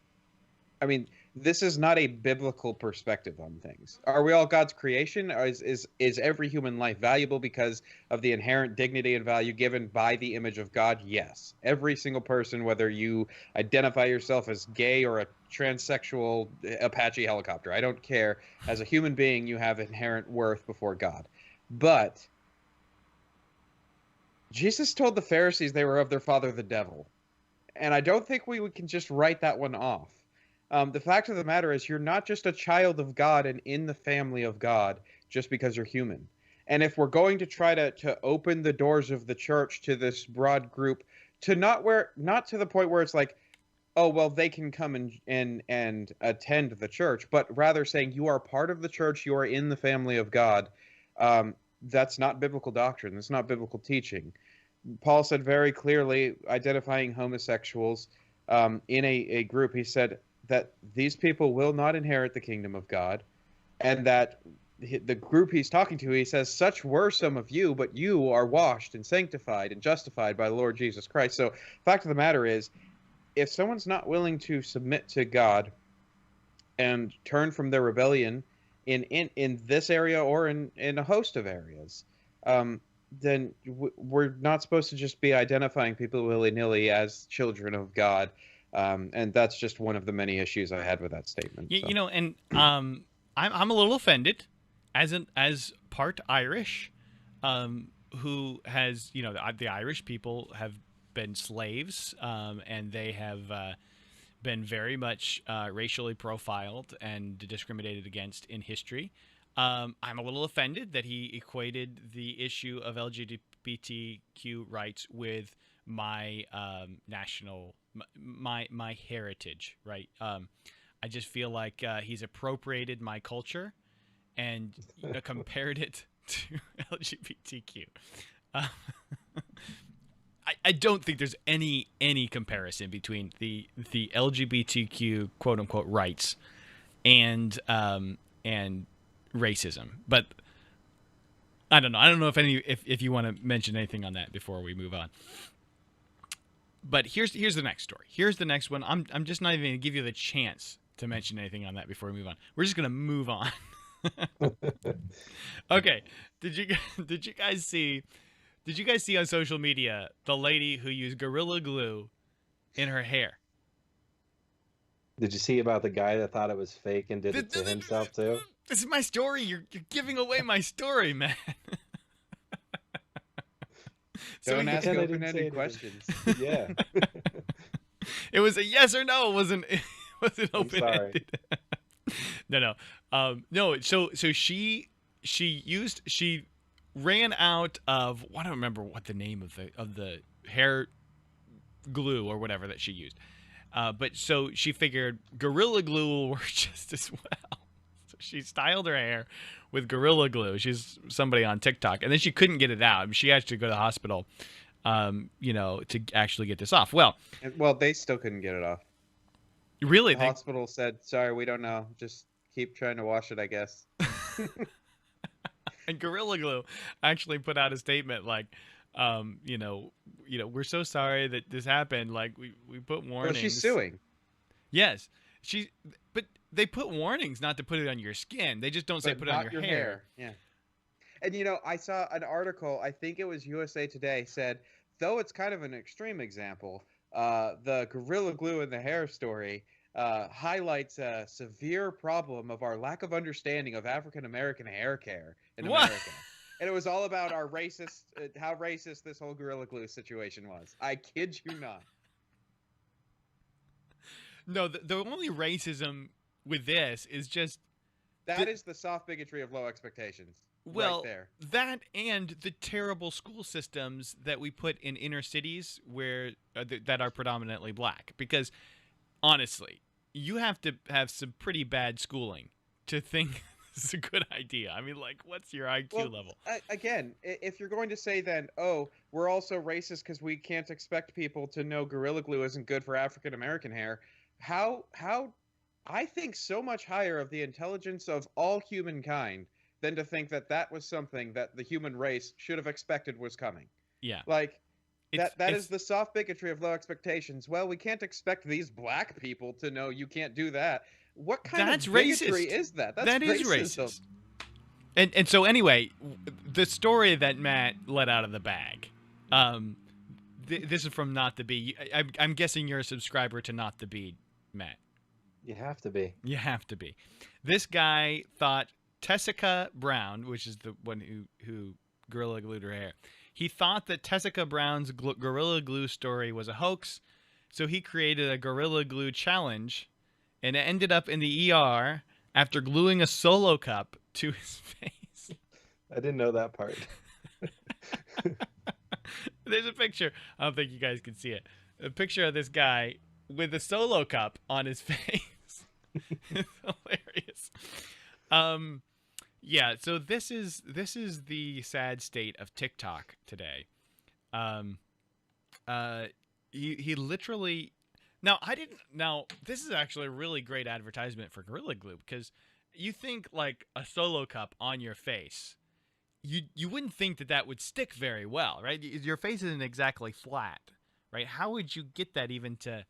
I mean, this is not a biblical perspective on things. Are we all God's creation? Or is every human life valuable because of the inherent dignity and value given by the image of God? Yes. Every single person, whether you identify yourself as gay or a transsexual Apache helicopter, I don't care. As a human being, you have inherent worth before God. But Jesus told the Pharisees they were of their father the devil. And I don't think we can just write that one off. The fact of the matter is you're not just a child of God and in the family of God just because you're human. And if we're going to try to open the doors of the church to this broad group, to not to the point where it's like, oh, well, they can come and attend the church, but rather saying you are part of the church, you are in the family of God, that's not biblical doctrine. That's not biblical teaching. Paul said very clearly, identifying homosexuals in a group, he said that these people will not inherit the kingdom of God, and that the group he's talking to, he says, such were some of you, but you are washed and sanctified and justified by the Lord Jesus Christ. So fact of the matter is, if someone's not willing to submit to God and turn from their rebellion in this area or in a host of areas, then we're not supposed to just be identifying people willy-nilly as children of God. And that's just one of the many issues I had with that statement. So. You know, and I'm a little offended as part Irish, who has, you know, the Irish people have been slaves, and they have been very much racially profiled and discriminated against in history. I'm a little offended that he equated the issue of LGBTQ rights with my my heritage, right? I just feel like he's appropriated my culture and compared it to LGBTQ. I don't think there's any comparison between the LGBTQ quote unquote rights and racism, but I don't know. I don't know if you want to mention anything on that before we move on. But here's the next story. Here's the next one. I'm just not even going to give you the chance to mention anything on that before we move on. We're just going to move on. Okay. Did you guys see on social media the lady who used Gorilla Glue in her hair? Did you see about the guy that thought it was fake and did it to himself too? This is my story. You're giving away my story, man. Don't ask open-ended questions. Yeah. It was a yes or no. It wasn't open-ended. No. No. So she ran out of, I don't remember what the name of the hair glue or whatever that she used. But so she figured Gorilla Glue will work just as well. So she styled her hair with Gorilla Glue. She's somebody on TikTok, and then she couldn't get it out. She had to go to the hospital, to actually get this off. Well, they still couldn't get it off. Really? The hospital said, "Sorry, we don't know. Just keep trying to wash it, I guess." And Gorilla Glue actually put out a statement like, we're so sorry that this happened. Like we put warnings. Well, she's suing. Yes, but they put warnings not to put it on your skin. They just don't say put it on your hair. Yeah. And I saw an article, I think it was USA Today, said, though it's kind of an extreme example, the Gorilla Glue in the hair story highlights a severe problem of our lack of understanding of African American hair care in America. And it was all about our how racist this whole Gorilla Glue situation was. I kid you not. No, the only racism with this is just that is the soft bigotry of low expectations. Well, right there. That and the terrible school systems that we put in inner cities where that are predominantly black. Because honestly, you have to have some pretty bad schooling to think this is a good idea. I mean, like, what's your IQ level? Again, if you're going to say then, oh, we're also racist because we can't expect people to know Gorilla Glue isn't good for African American hair, how I think so much higher of the intelligence of all humankind than to think that was something that the human race should have expected was coming. Yeah. Like, That is the soft bigotry of low expectations. Well, we can't expect these black people to know you can't do that. What kind That's of bigotry racist. is that? That is racism. racist. And so anyway, the story that Matt let out of the bag. This is from Not the Bee. I'm guessing you're a subscriber to Not the Bee, Matt. You have to be. You have to be. This guy thought Tessica Brown, which is the one who Gorilla Glued her hair, he thought that Tessica Brown's Gorilla Glue story was a hoax, so he created a Gorilla Glue challenge and ended up in the ER after gluing a Solo cup to his face. I didn't know that part. There's a picture. I don't think you guys can see it. A picture of this guy with a Solo cup on his face. It's hilarious. Yeah, so this is the sad state of TikTok today. He literally now this is actually a really great advertisement for Gorilla Glue, because you think like a Solo cup on your face, you wouldn't think that would stick very well, right? Your face isn't exactly flat, right? How would you get that even to?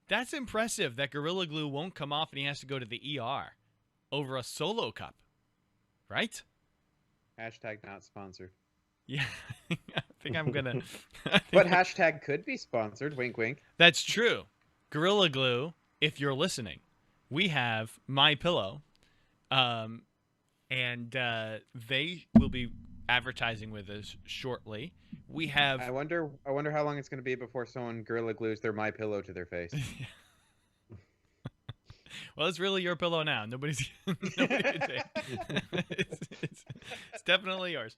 That's impressive that Gorilla Glue won't come off and he has to go to the ER over a Solo cup, right? Hashtag not sponsored. Yeah, I think I'm gonna. But hashtag could be sponsored. Wink, wink. That's true. Gorilla Glue, if you're listening, we have My Pillow, and they will be advertising with us shortly. We have. I wonder how long it's going to be before someone Gorilla Glues their My Pillow to their face. Well, it's really your pillow now. Nobody can take it. It's definitely yours.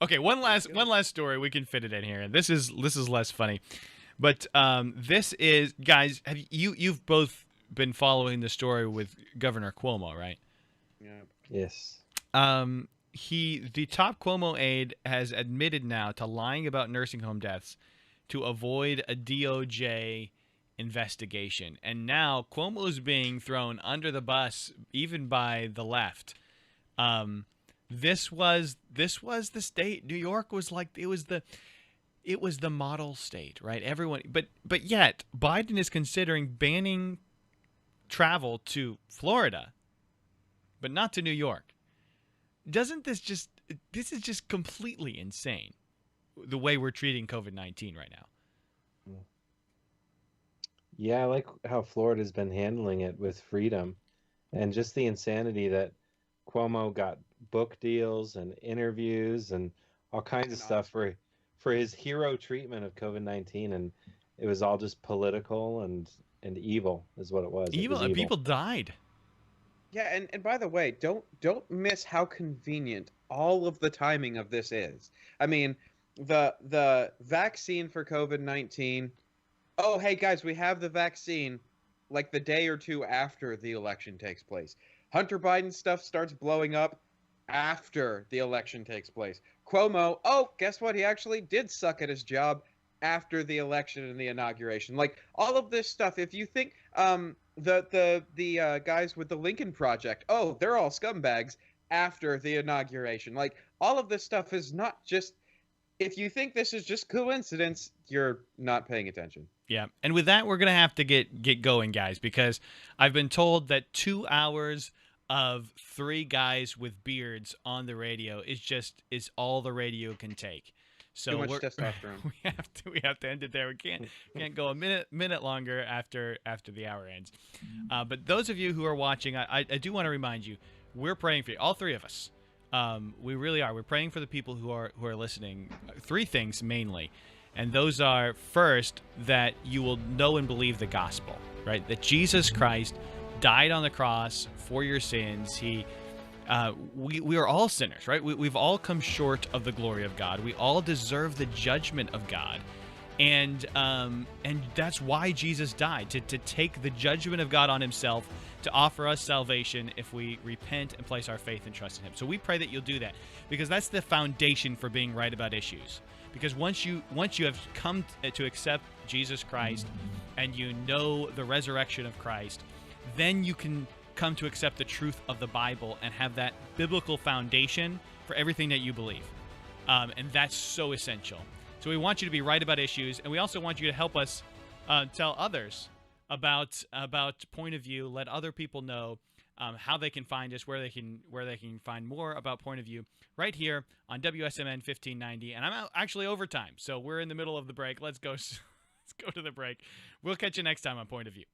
Okay, one last story. We can fit it in here. This is less funny, but this is, guys. You've both been following the story with Governor Cuomo, right? Yeah. Yes. The top Cuomo aide has admitted now to lying about nursing home deaths to avoid a DOJ investigation, and now Cuomo is being thrown under the bus even by the left. This was the state. New York was like it was the model state, right? Everyone, but yet Biden is considering banning travel to Florida, but not to New York. This is just completely insane, the way we're treating COVID-19 right now. Yeah, I like how Florida's been handling it with freedom, and just the insanity that Cuomo got book deals and interviews and all kinds of stuff for his hero treatment of COVID-19, and it was all just political and evil is what it was. Evil, and people died. Yeah, and by the way, don't miss how convenient all of the timing of this is. I mean, the vaccine for COVID-19. Oh, hey guys, we have the vaccine like the day or two after the election takes place. Hunter Biden stuff starts blowing up after the election takes place. Cuomo, oh, guess what? He actually did suck at his job after the election and the inauguration. Like all of this stuff. If you think the guys with the Lincoln Project, oh, they're all scumbags after the inauguration. Like all of this stuff is not just. If you think this is just coincidence, you're not paying attention. Yeah, and with that, we're gonna have to get going, guys, because I've been told that 2 hours of 3 guys with beards on the radio is all the radio can take. So too much testosterone. We have to end it there. We can't go a minute longer after the hour ends. But those of you who are watching, I do want to remind you, we're praying for you, all 3 of us. We really are. We're praying for the people who are listening. 3 things mainly. And those are, first, that you will know and believe the gospel, right? That Jesus Christ died on the cross for your sins. We are all sinners, right? We've all come short of the glory of God. We all deserve the judgment of God. And that's why Jesus died, to take the judgment of God on himself, to offer us salvation if we repent and place our faith and trust in him. So we pray that you'll do that, because that's the foundation for being right about issues. Because once you have come to accept Jesus Christ and you know the resurrection of Christ, then you can come to accept the truth of the Bible and have that biblical foundation for everything that you believe. And that's so essential. So we want you to be right about issues, and we also want you to help us tell others about Point of View. Let other people know how they can find us, where they can find more about Point of View right here on WSMN 1590. And I'm actually overtime, so we're in the middle of the break. Let's go to the break. We'll catch you next time on Point of View.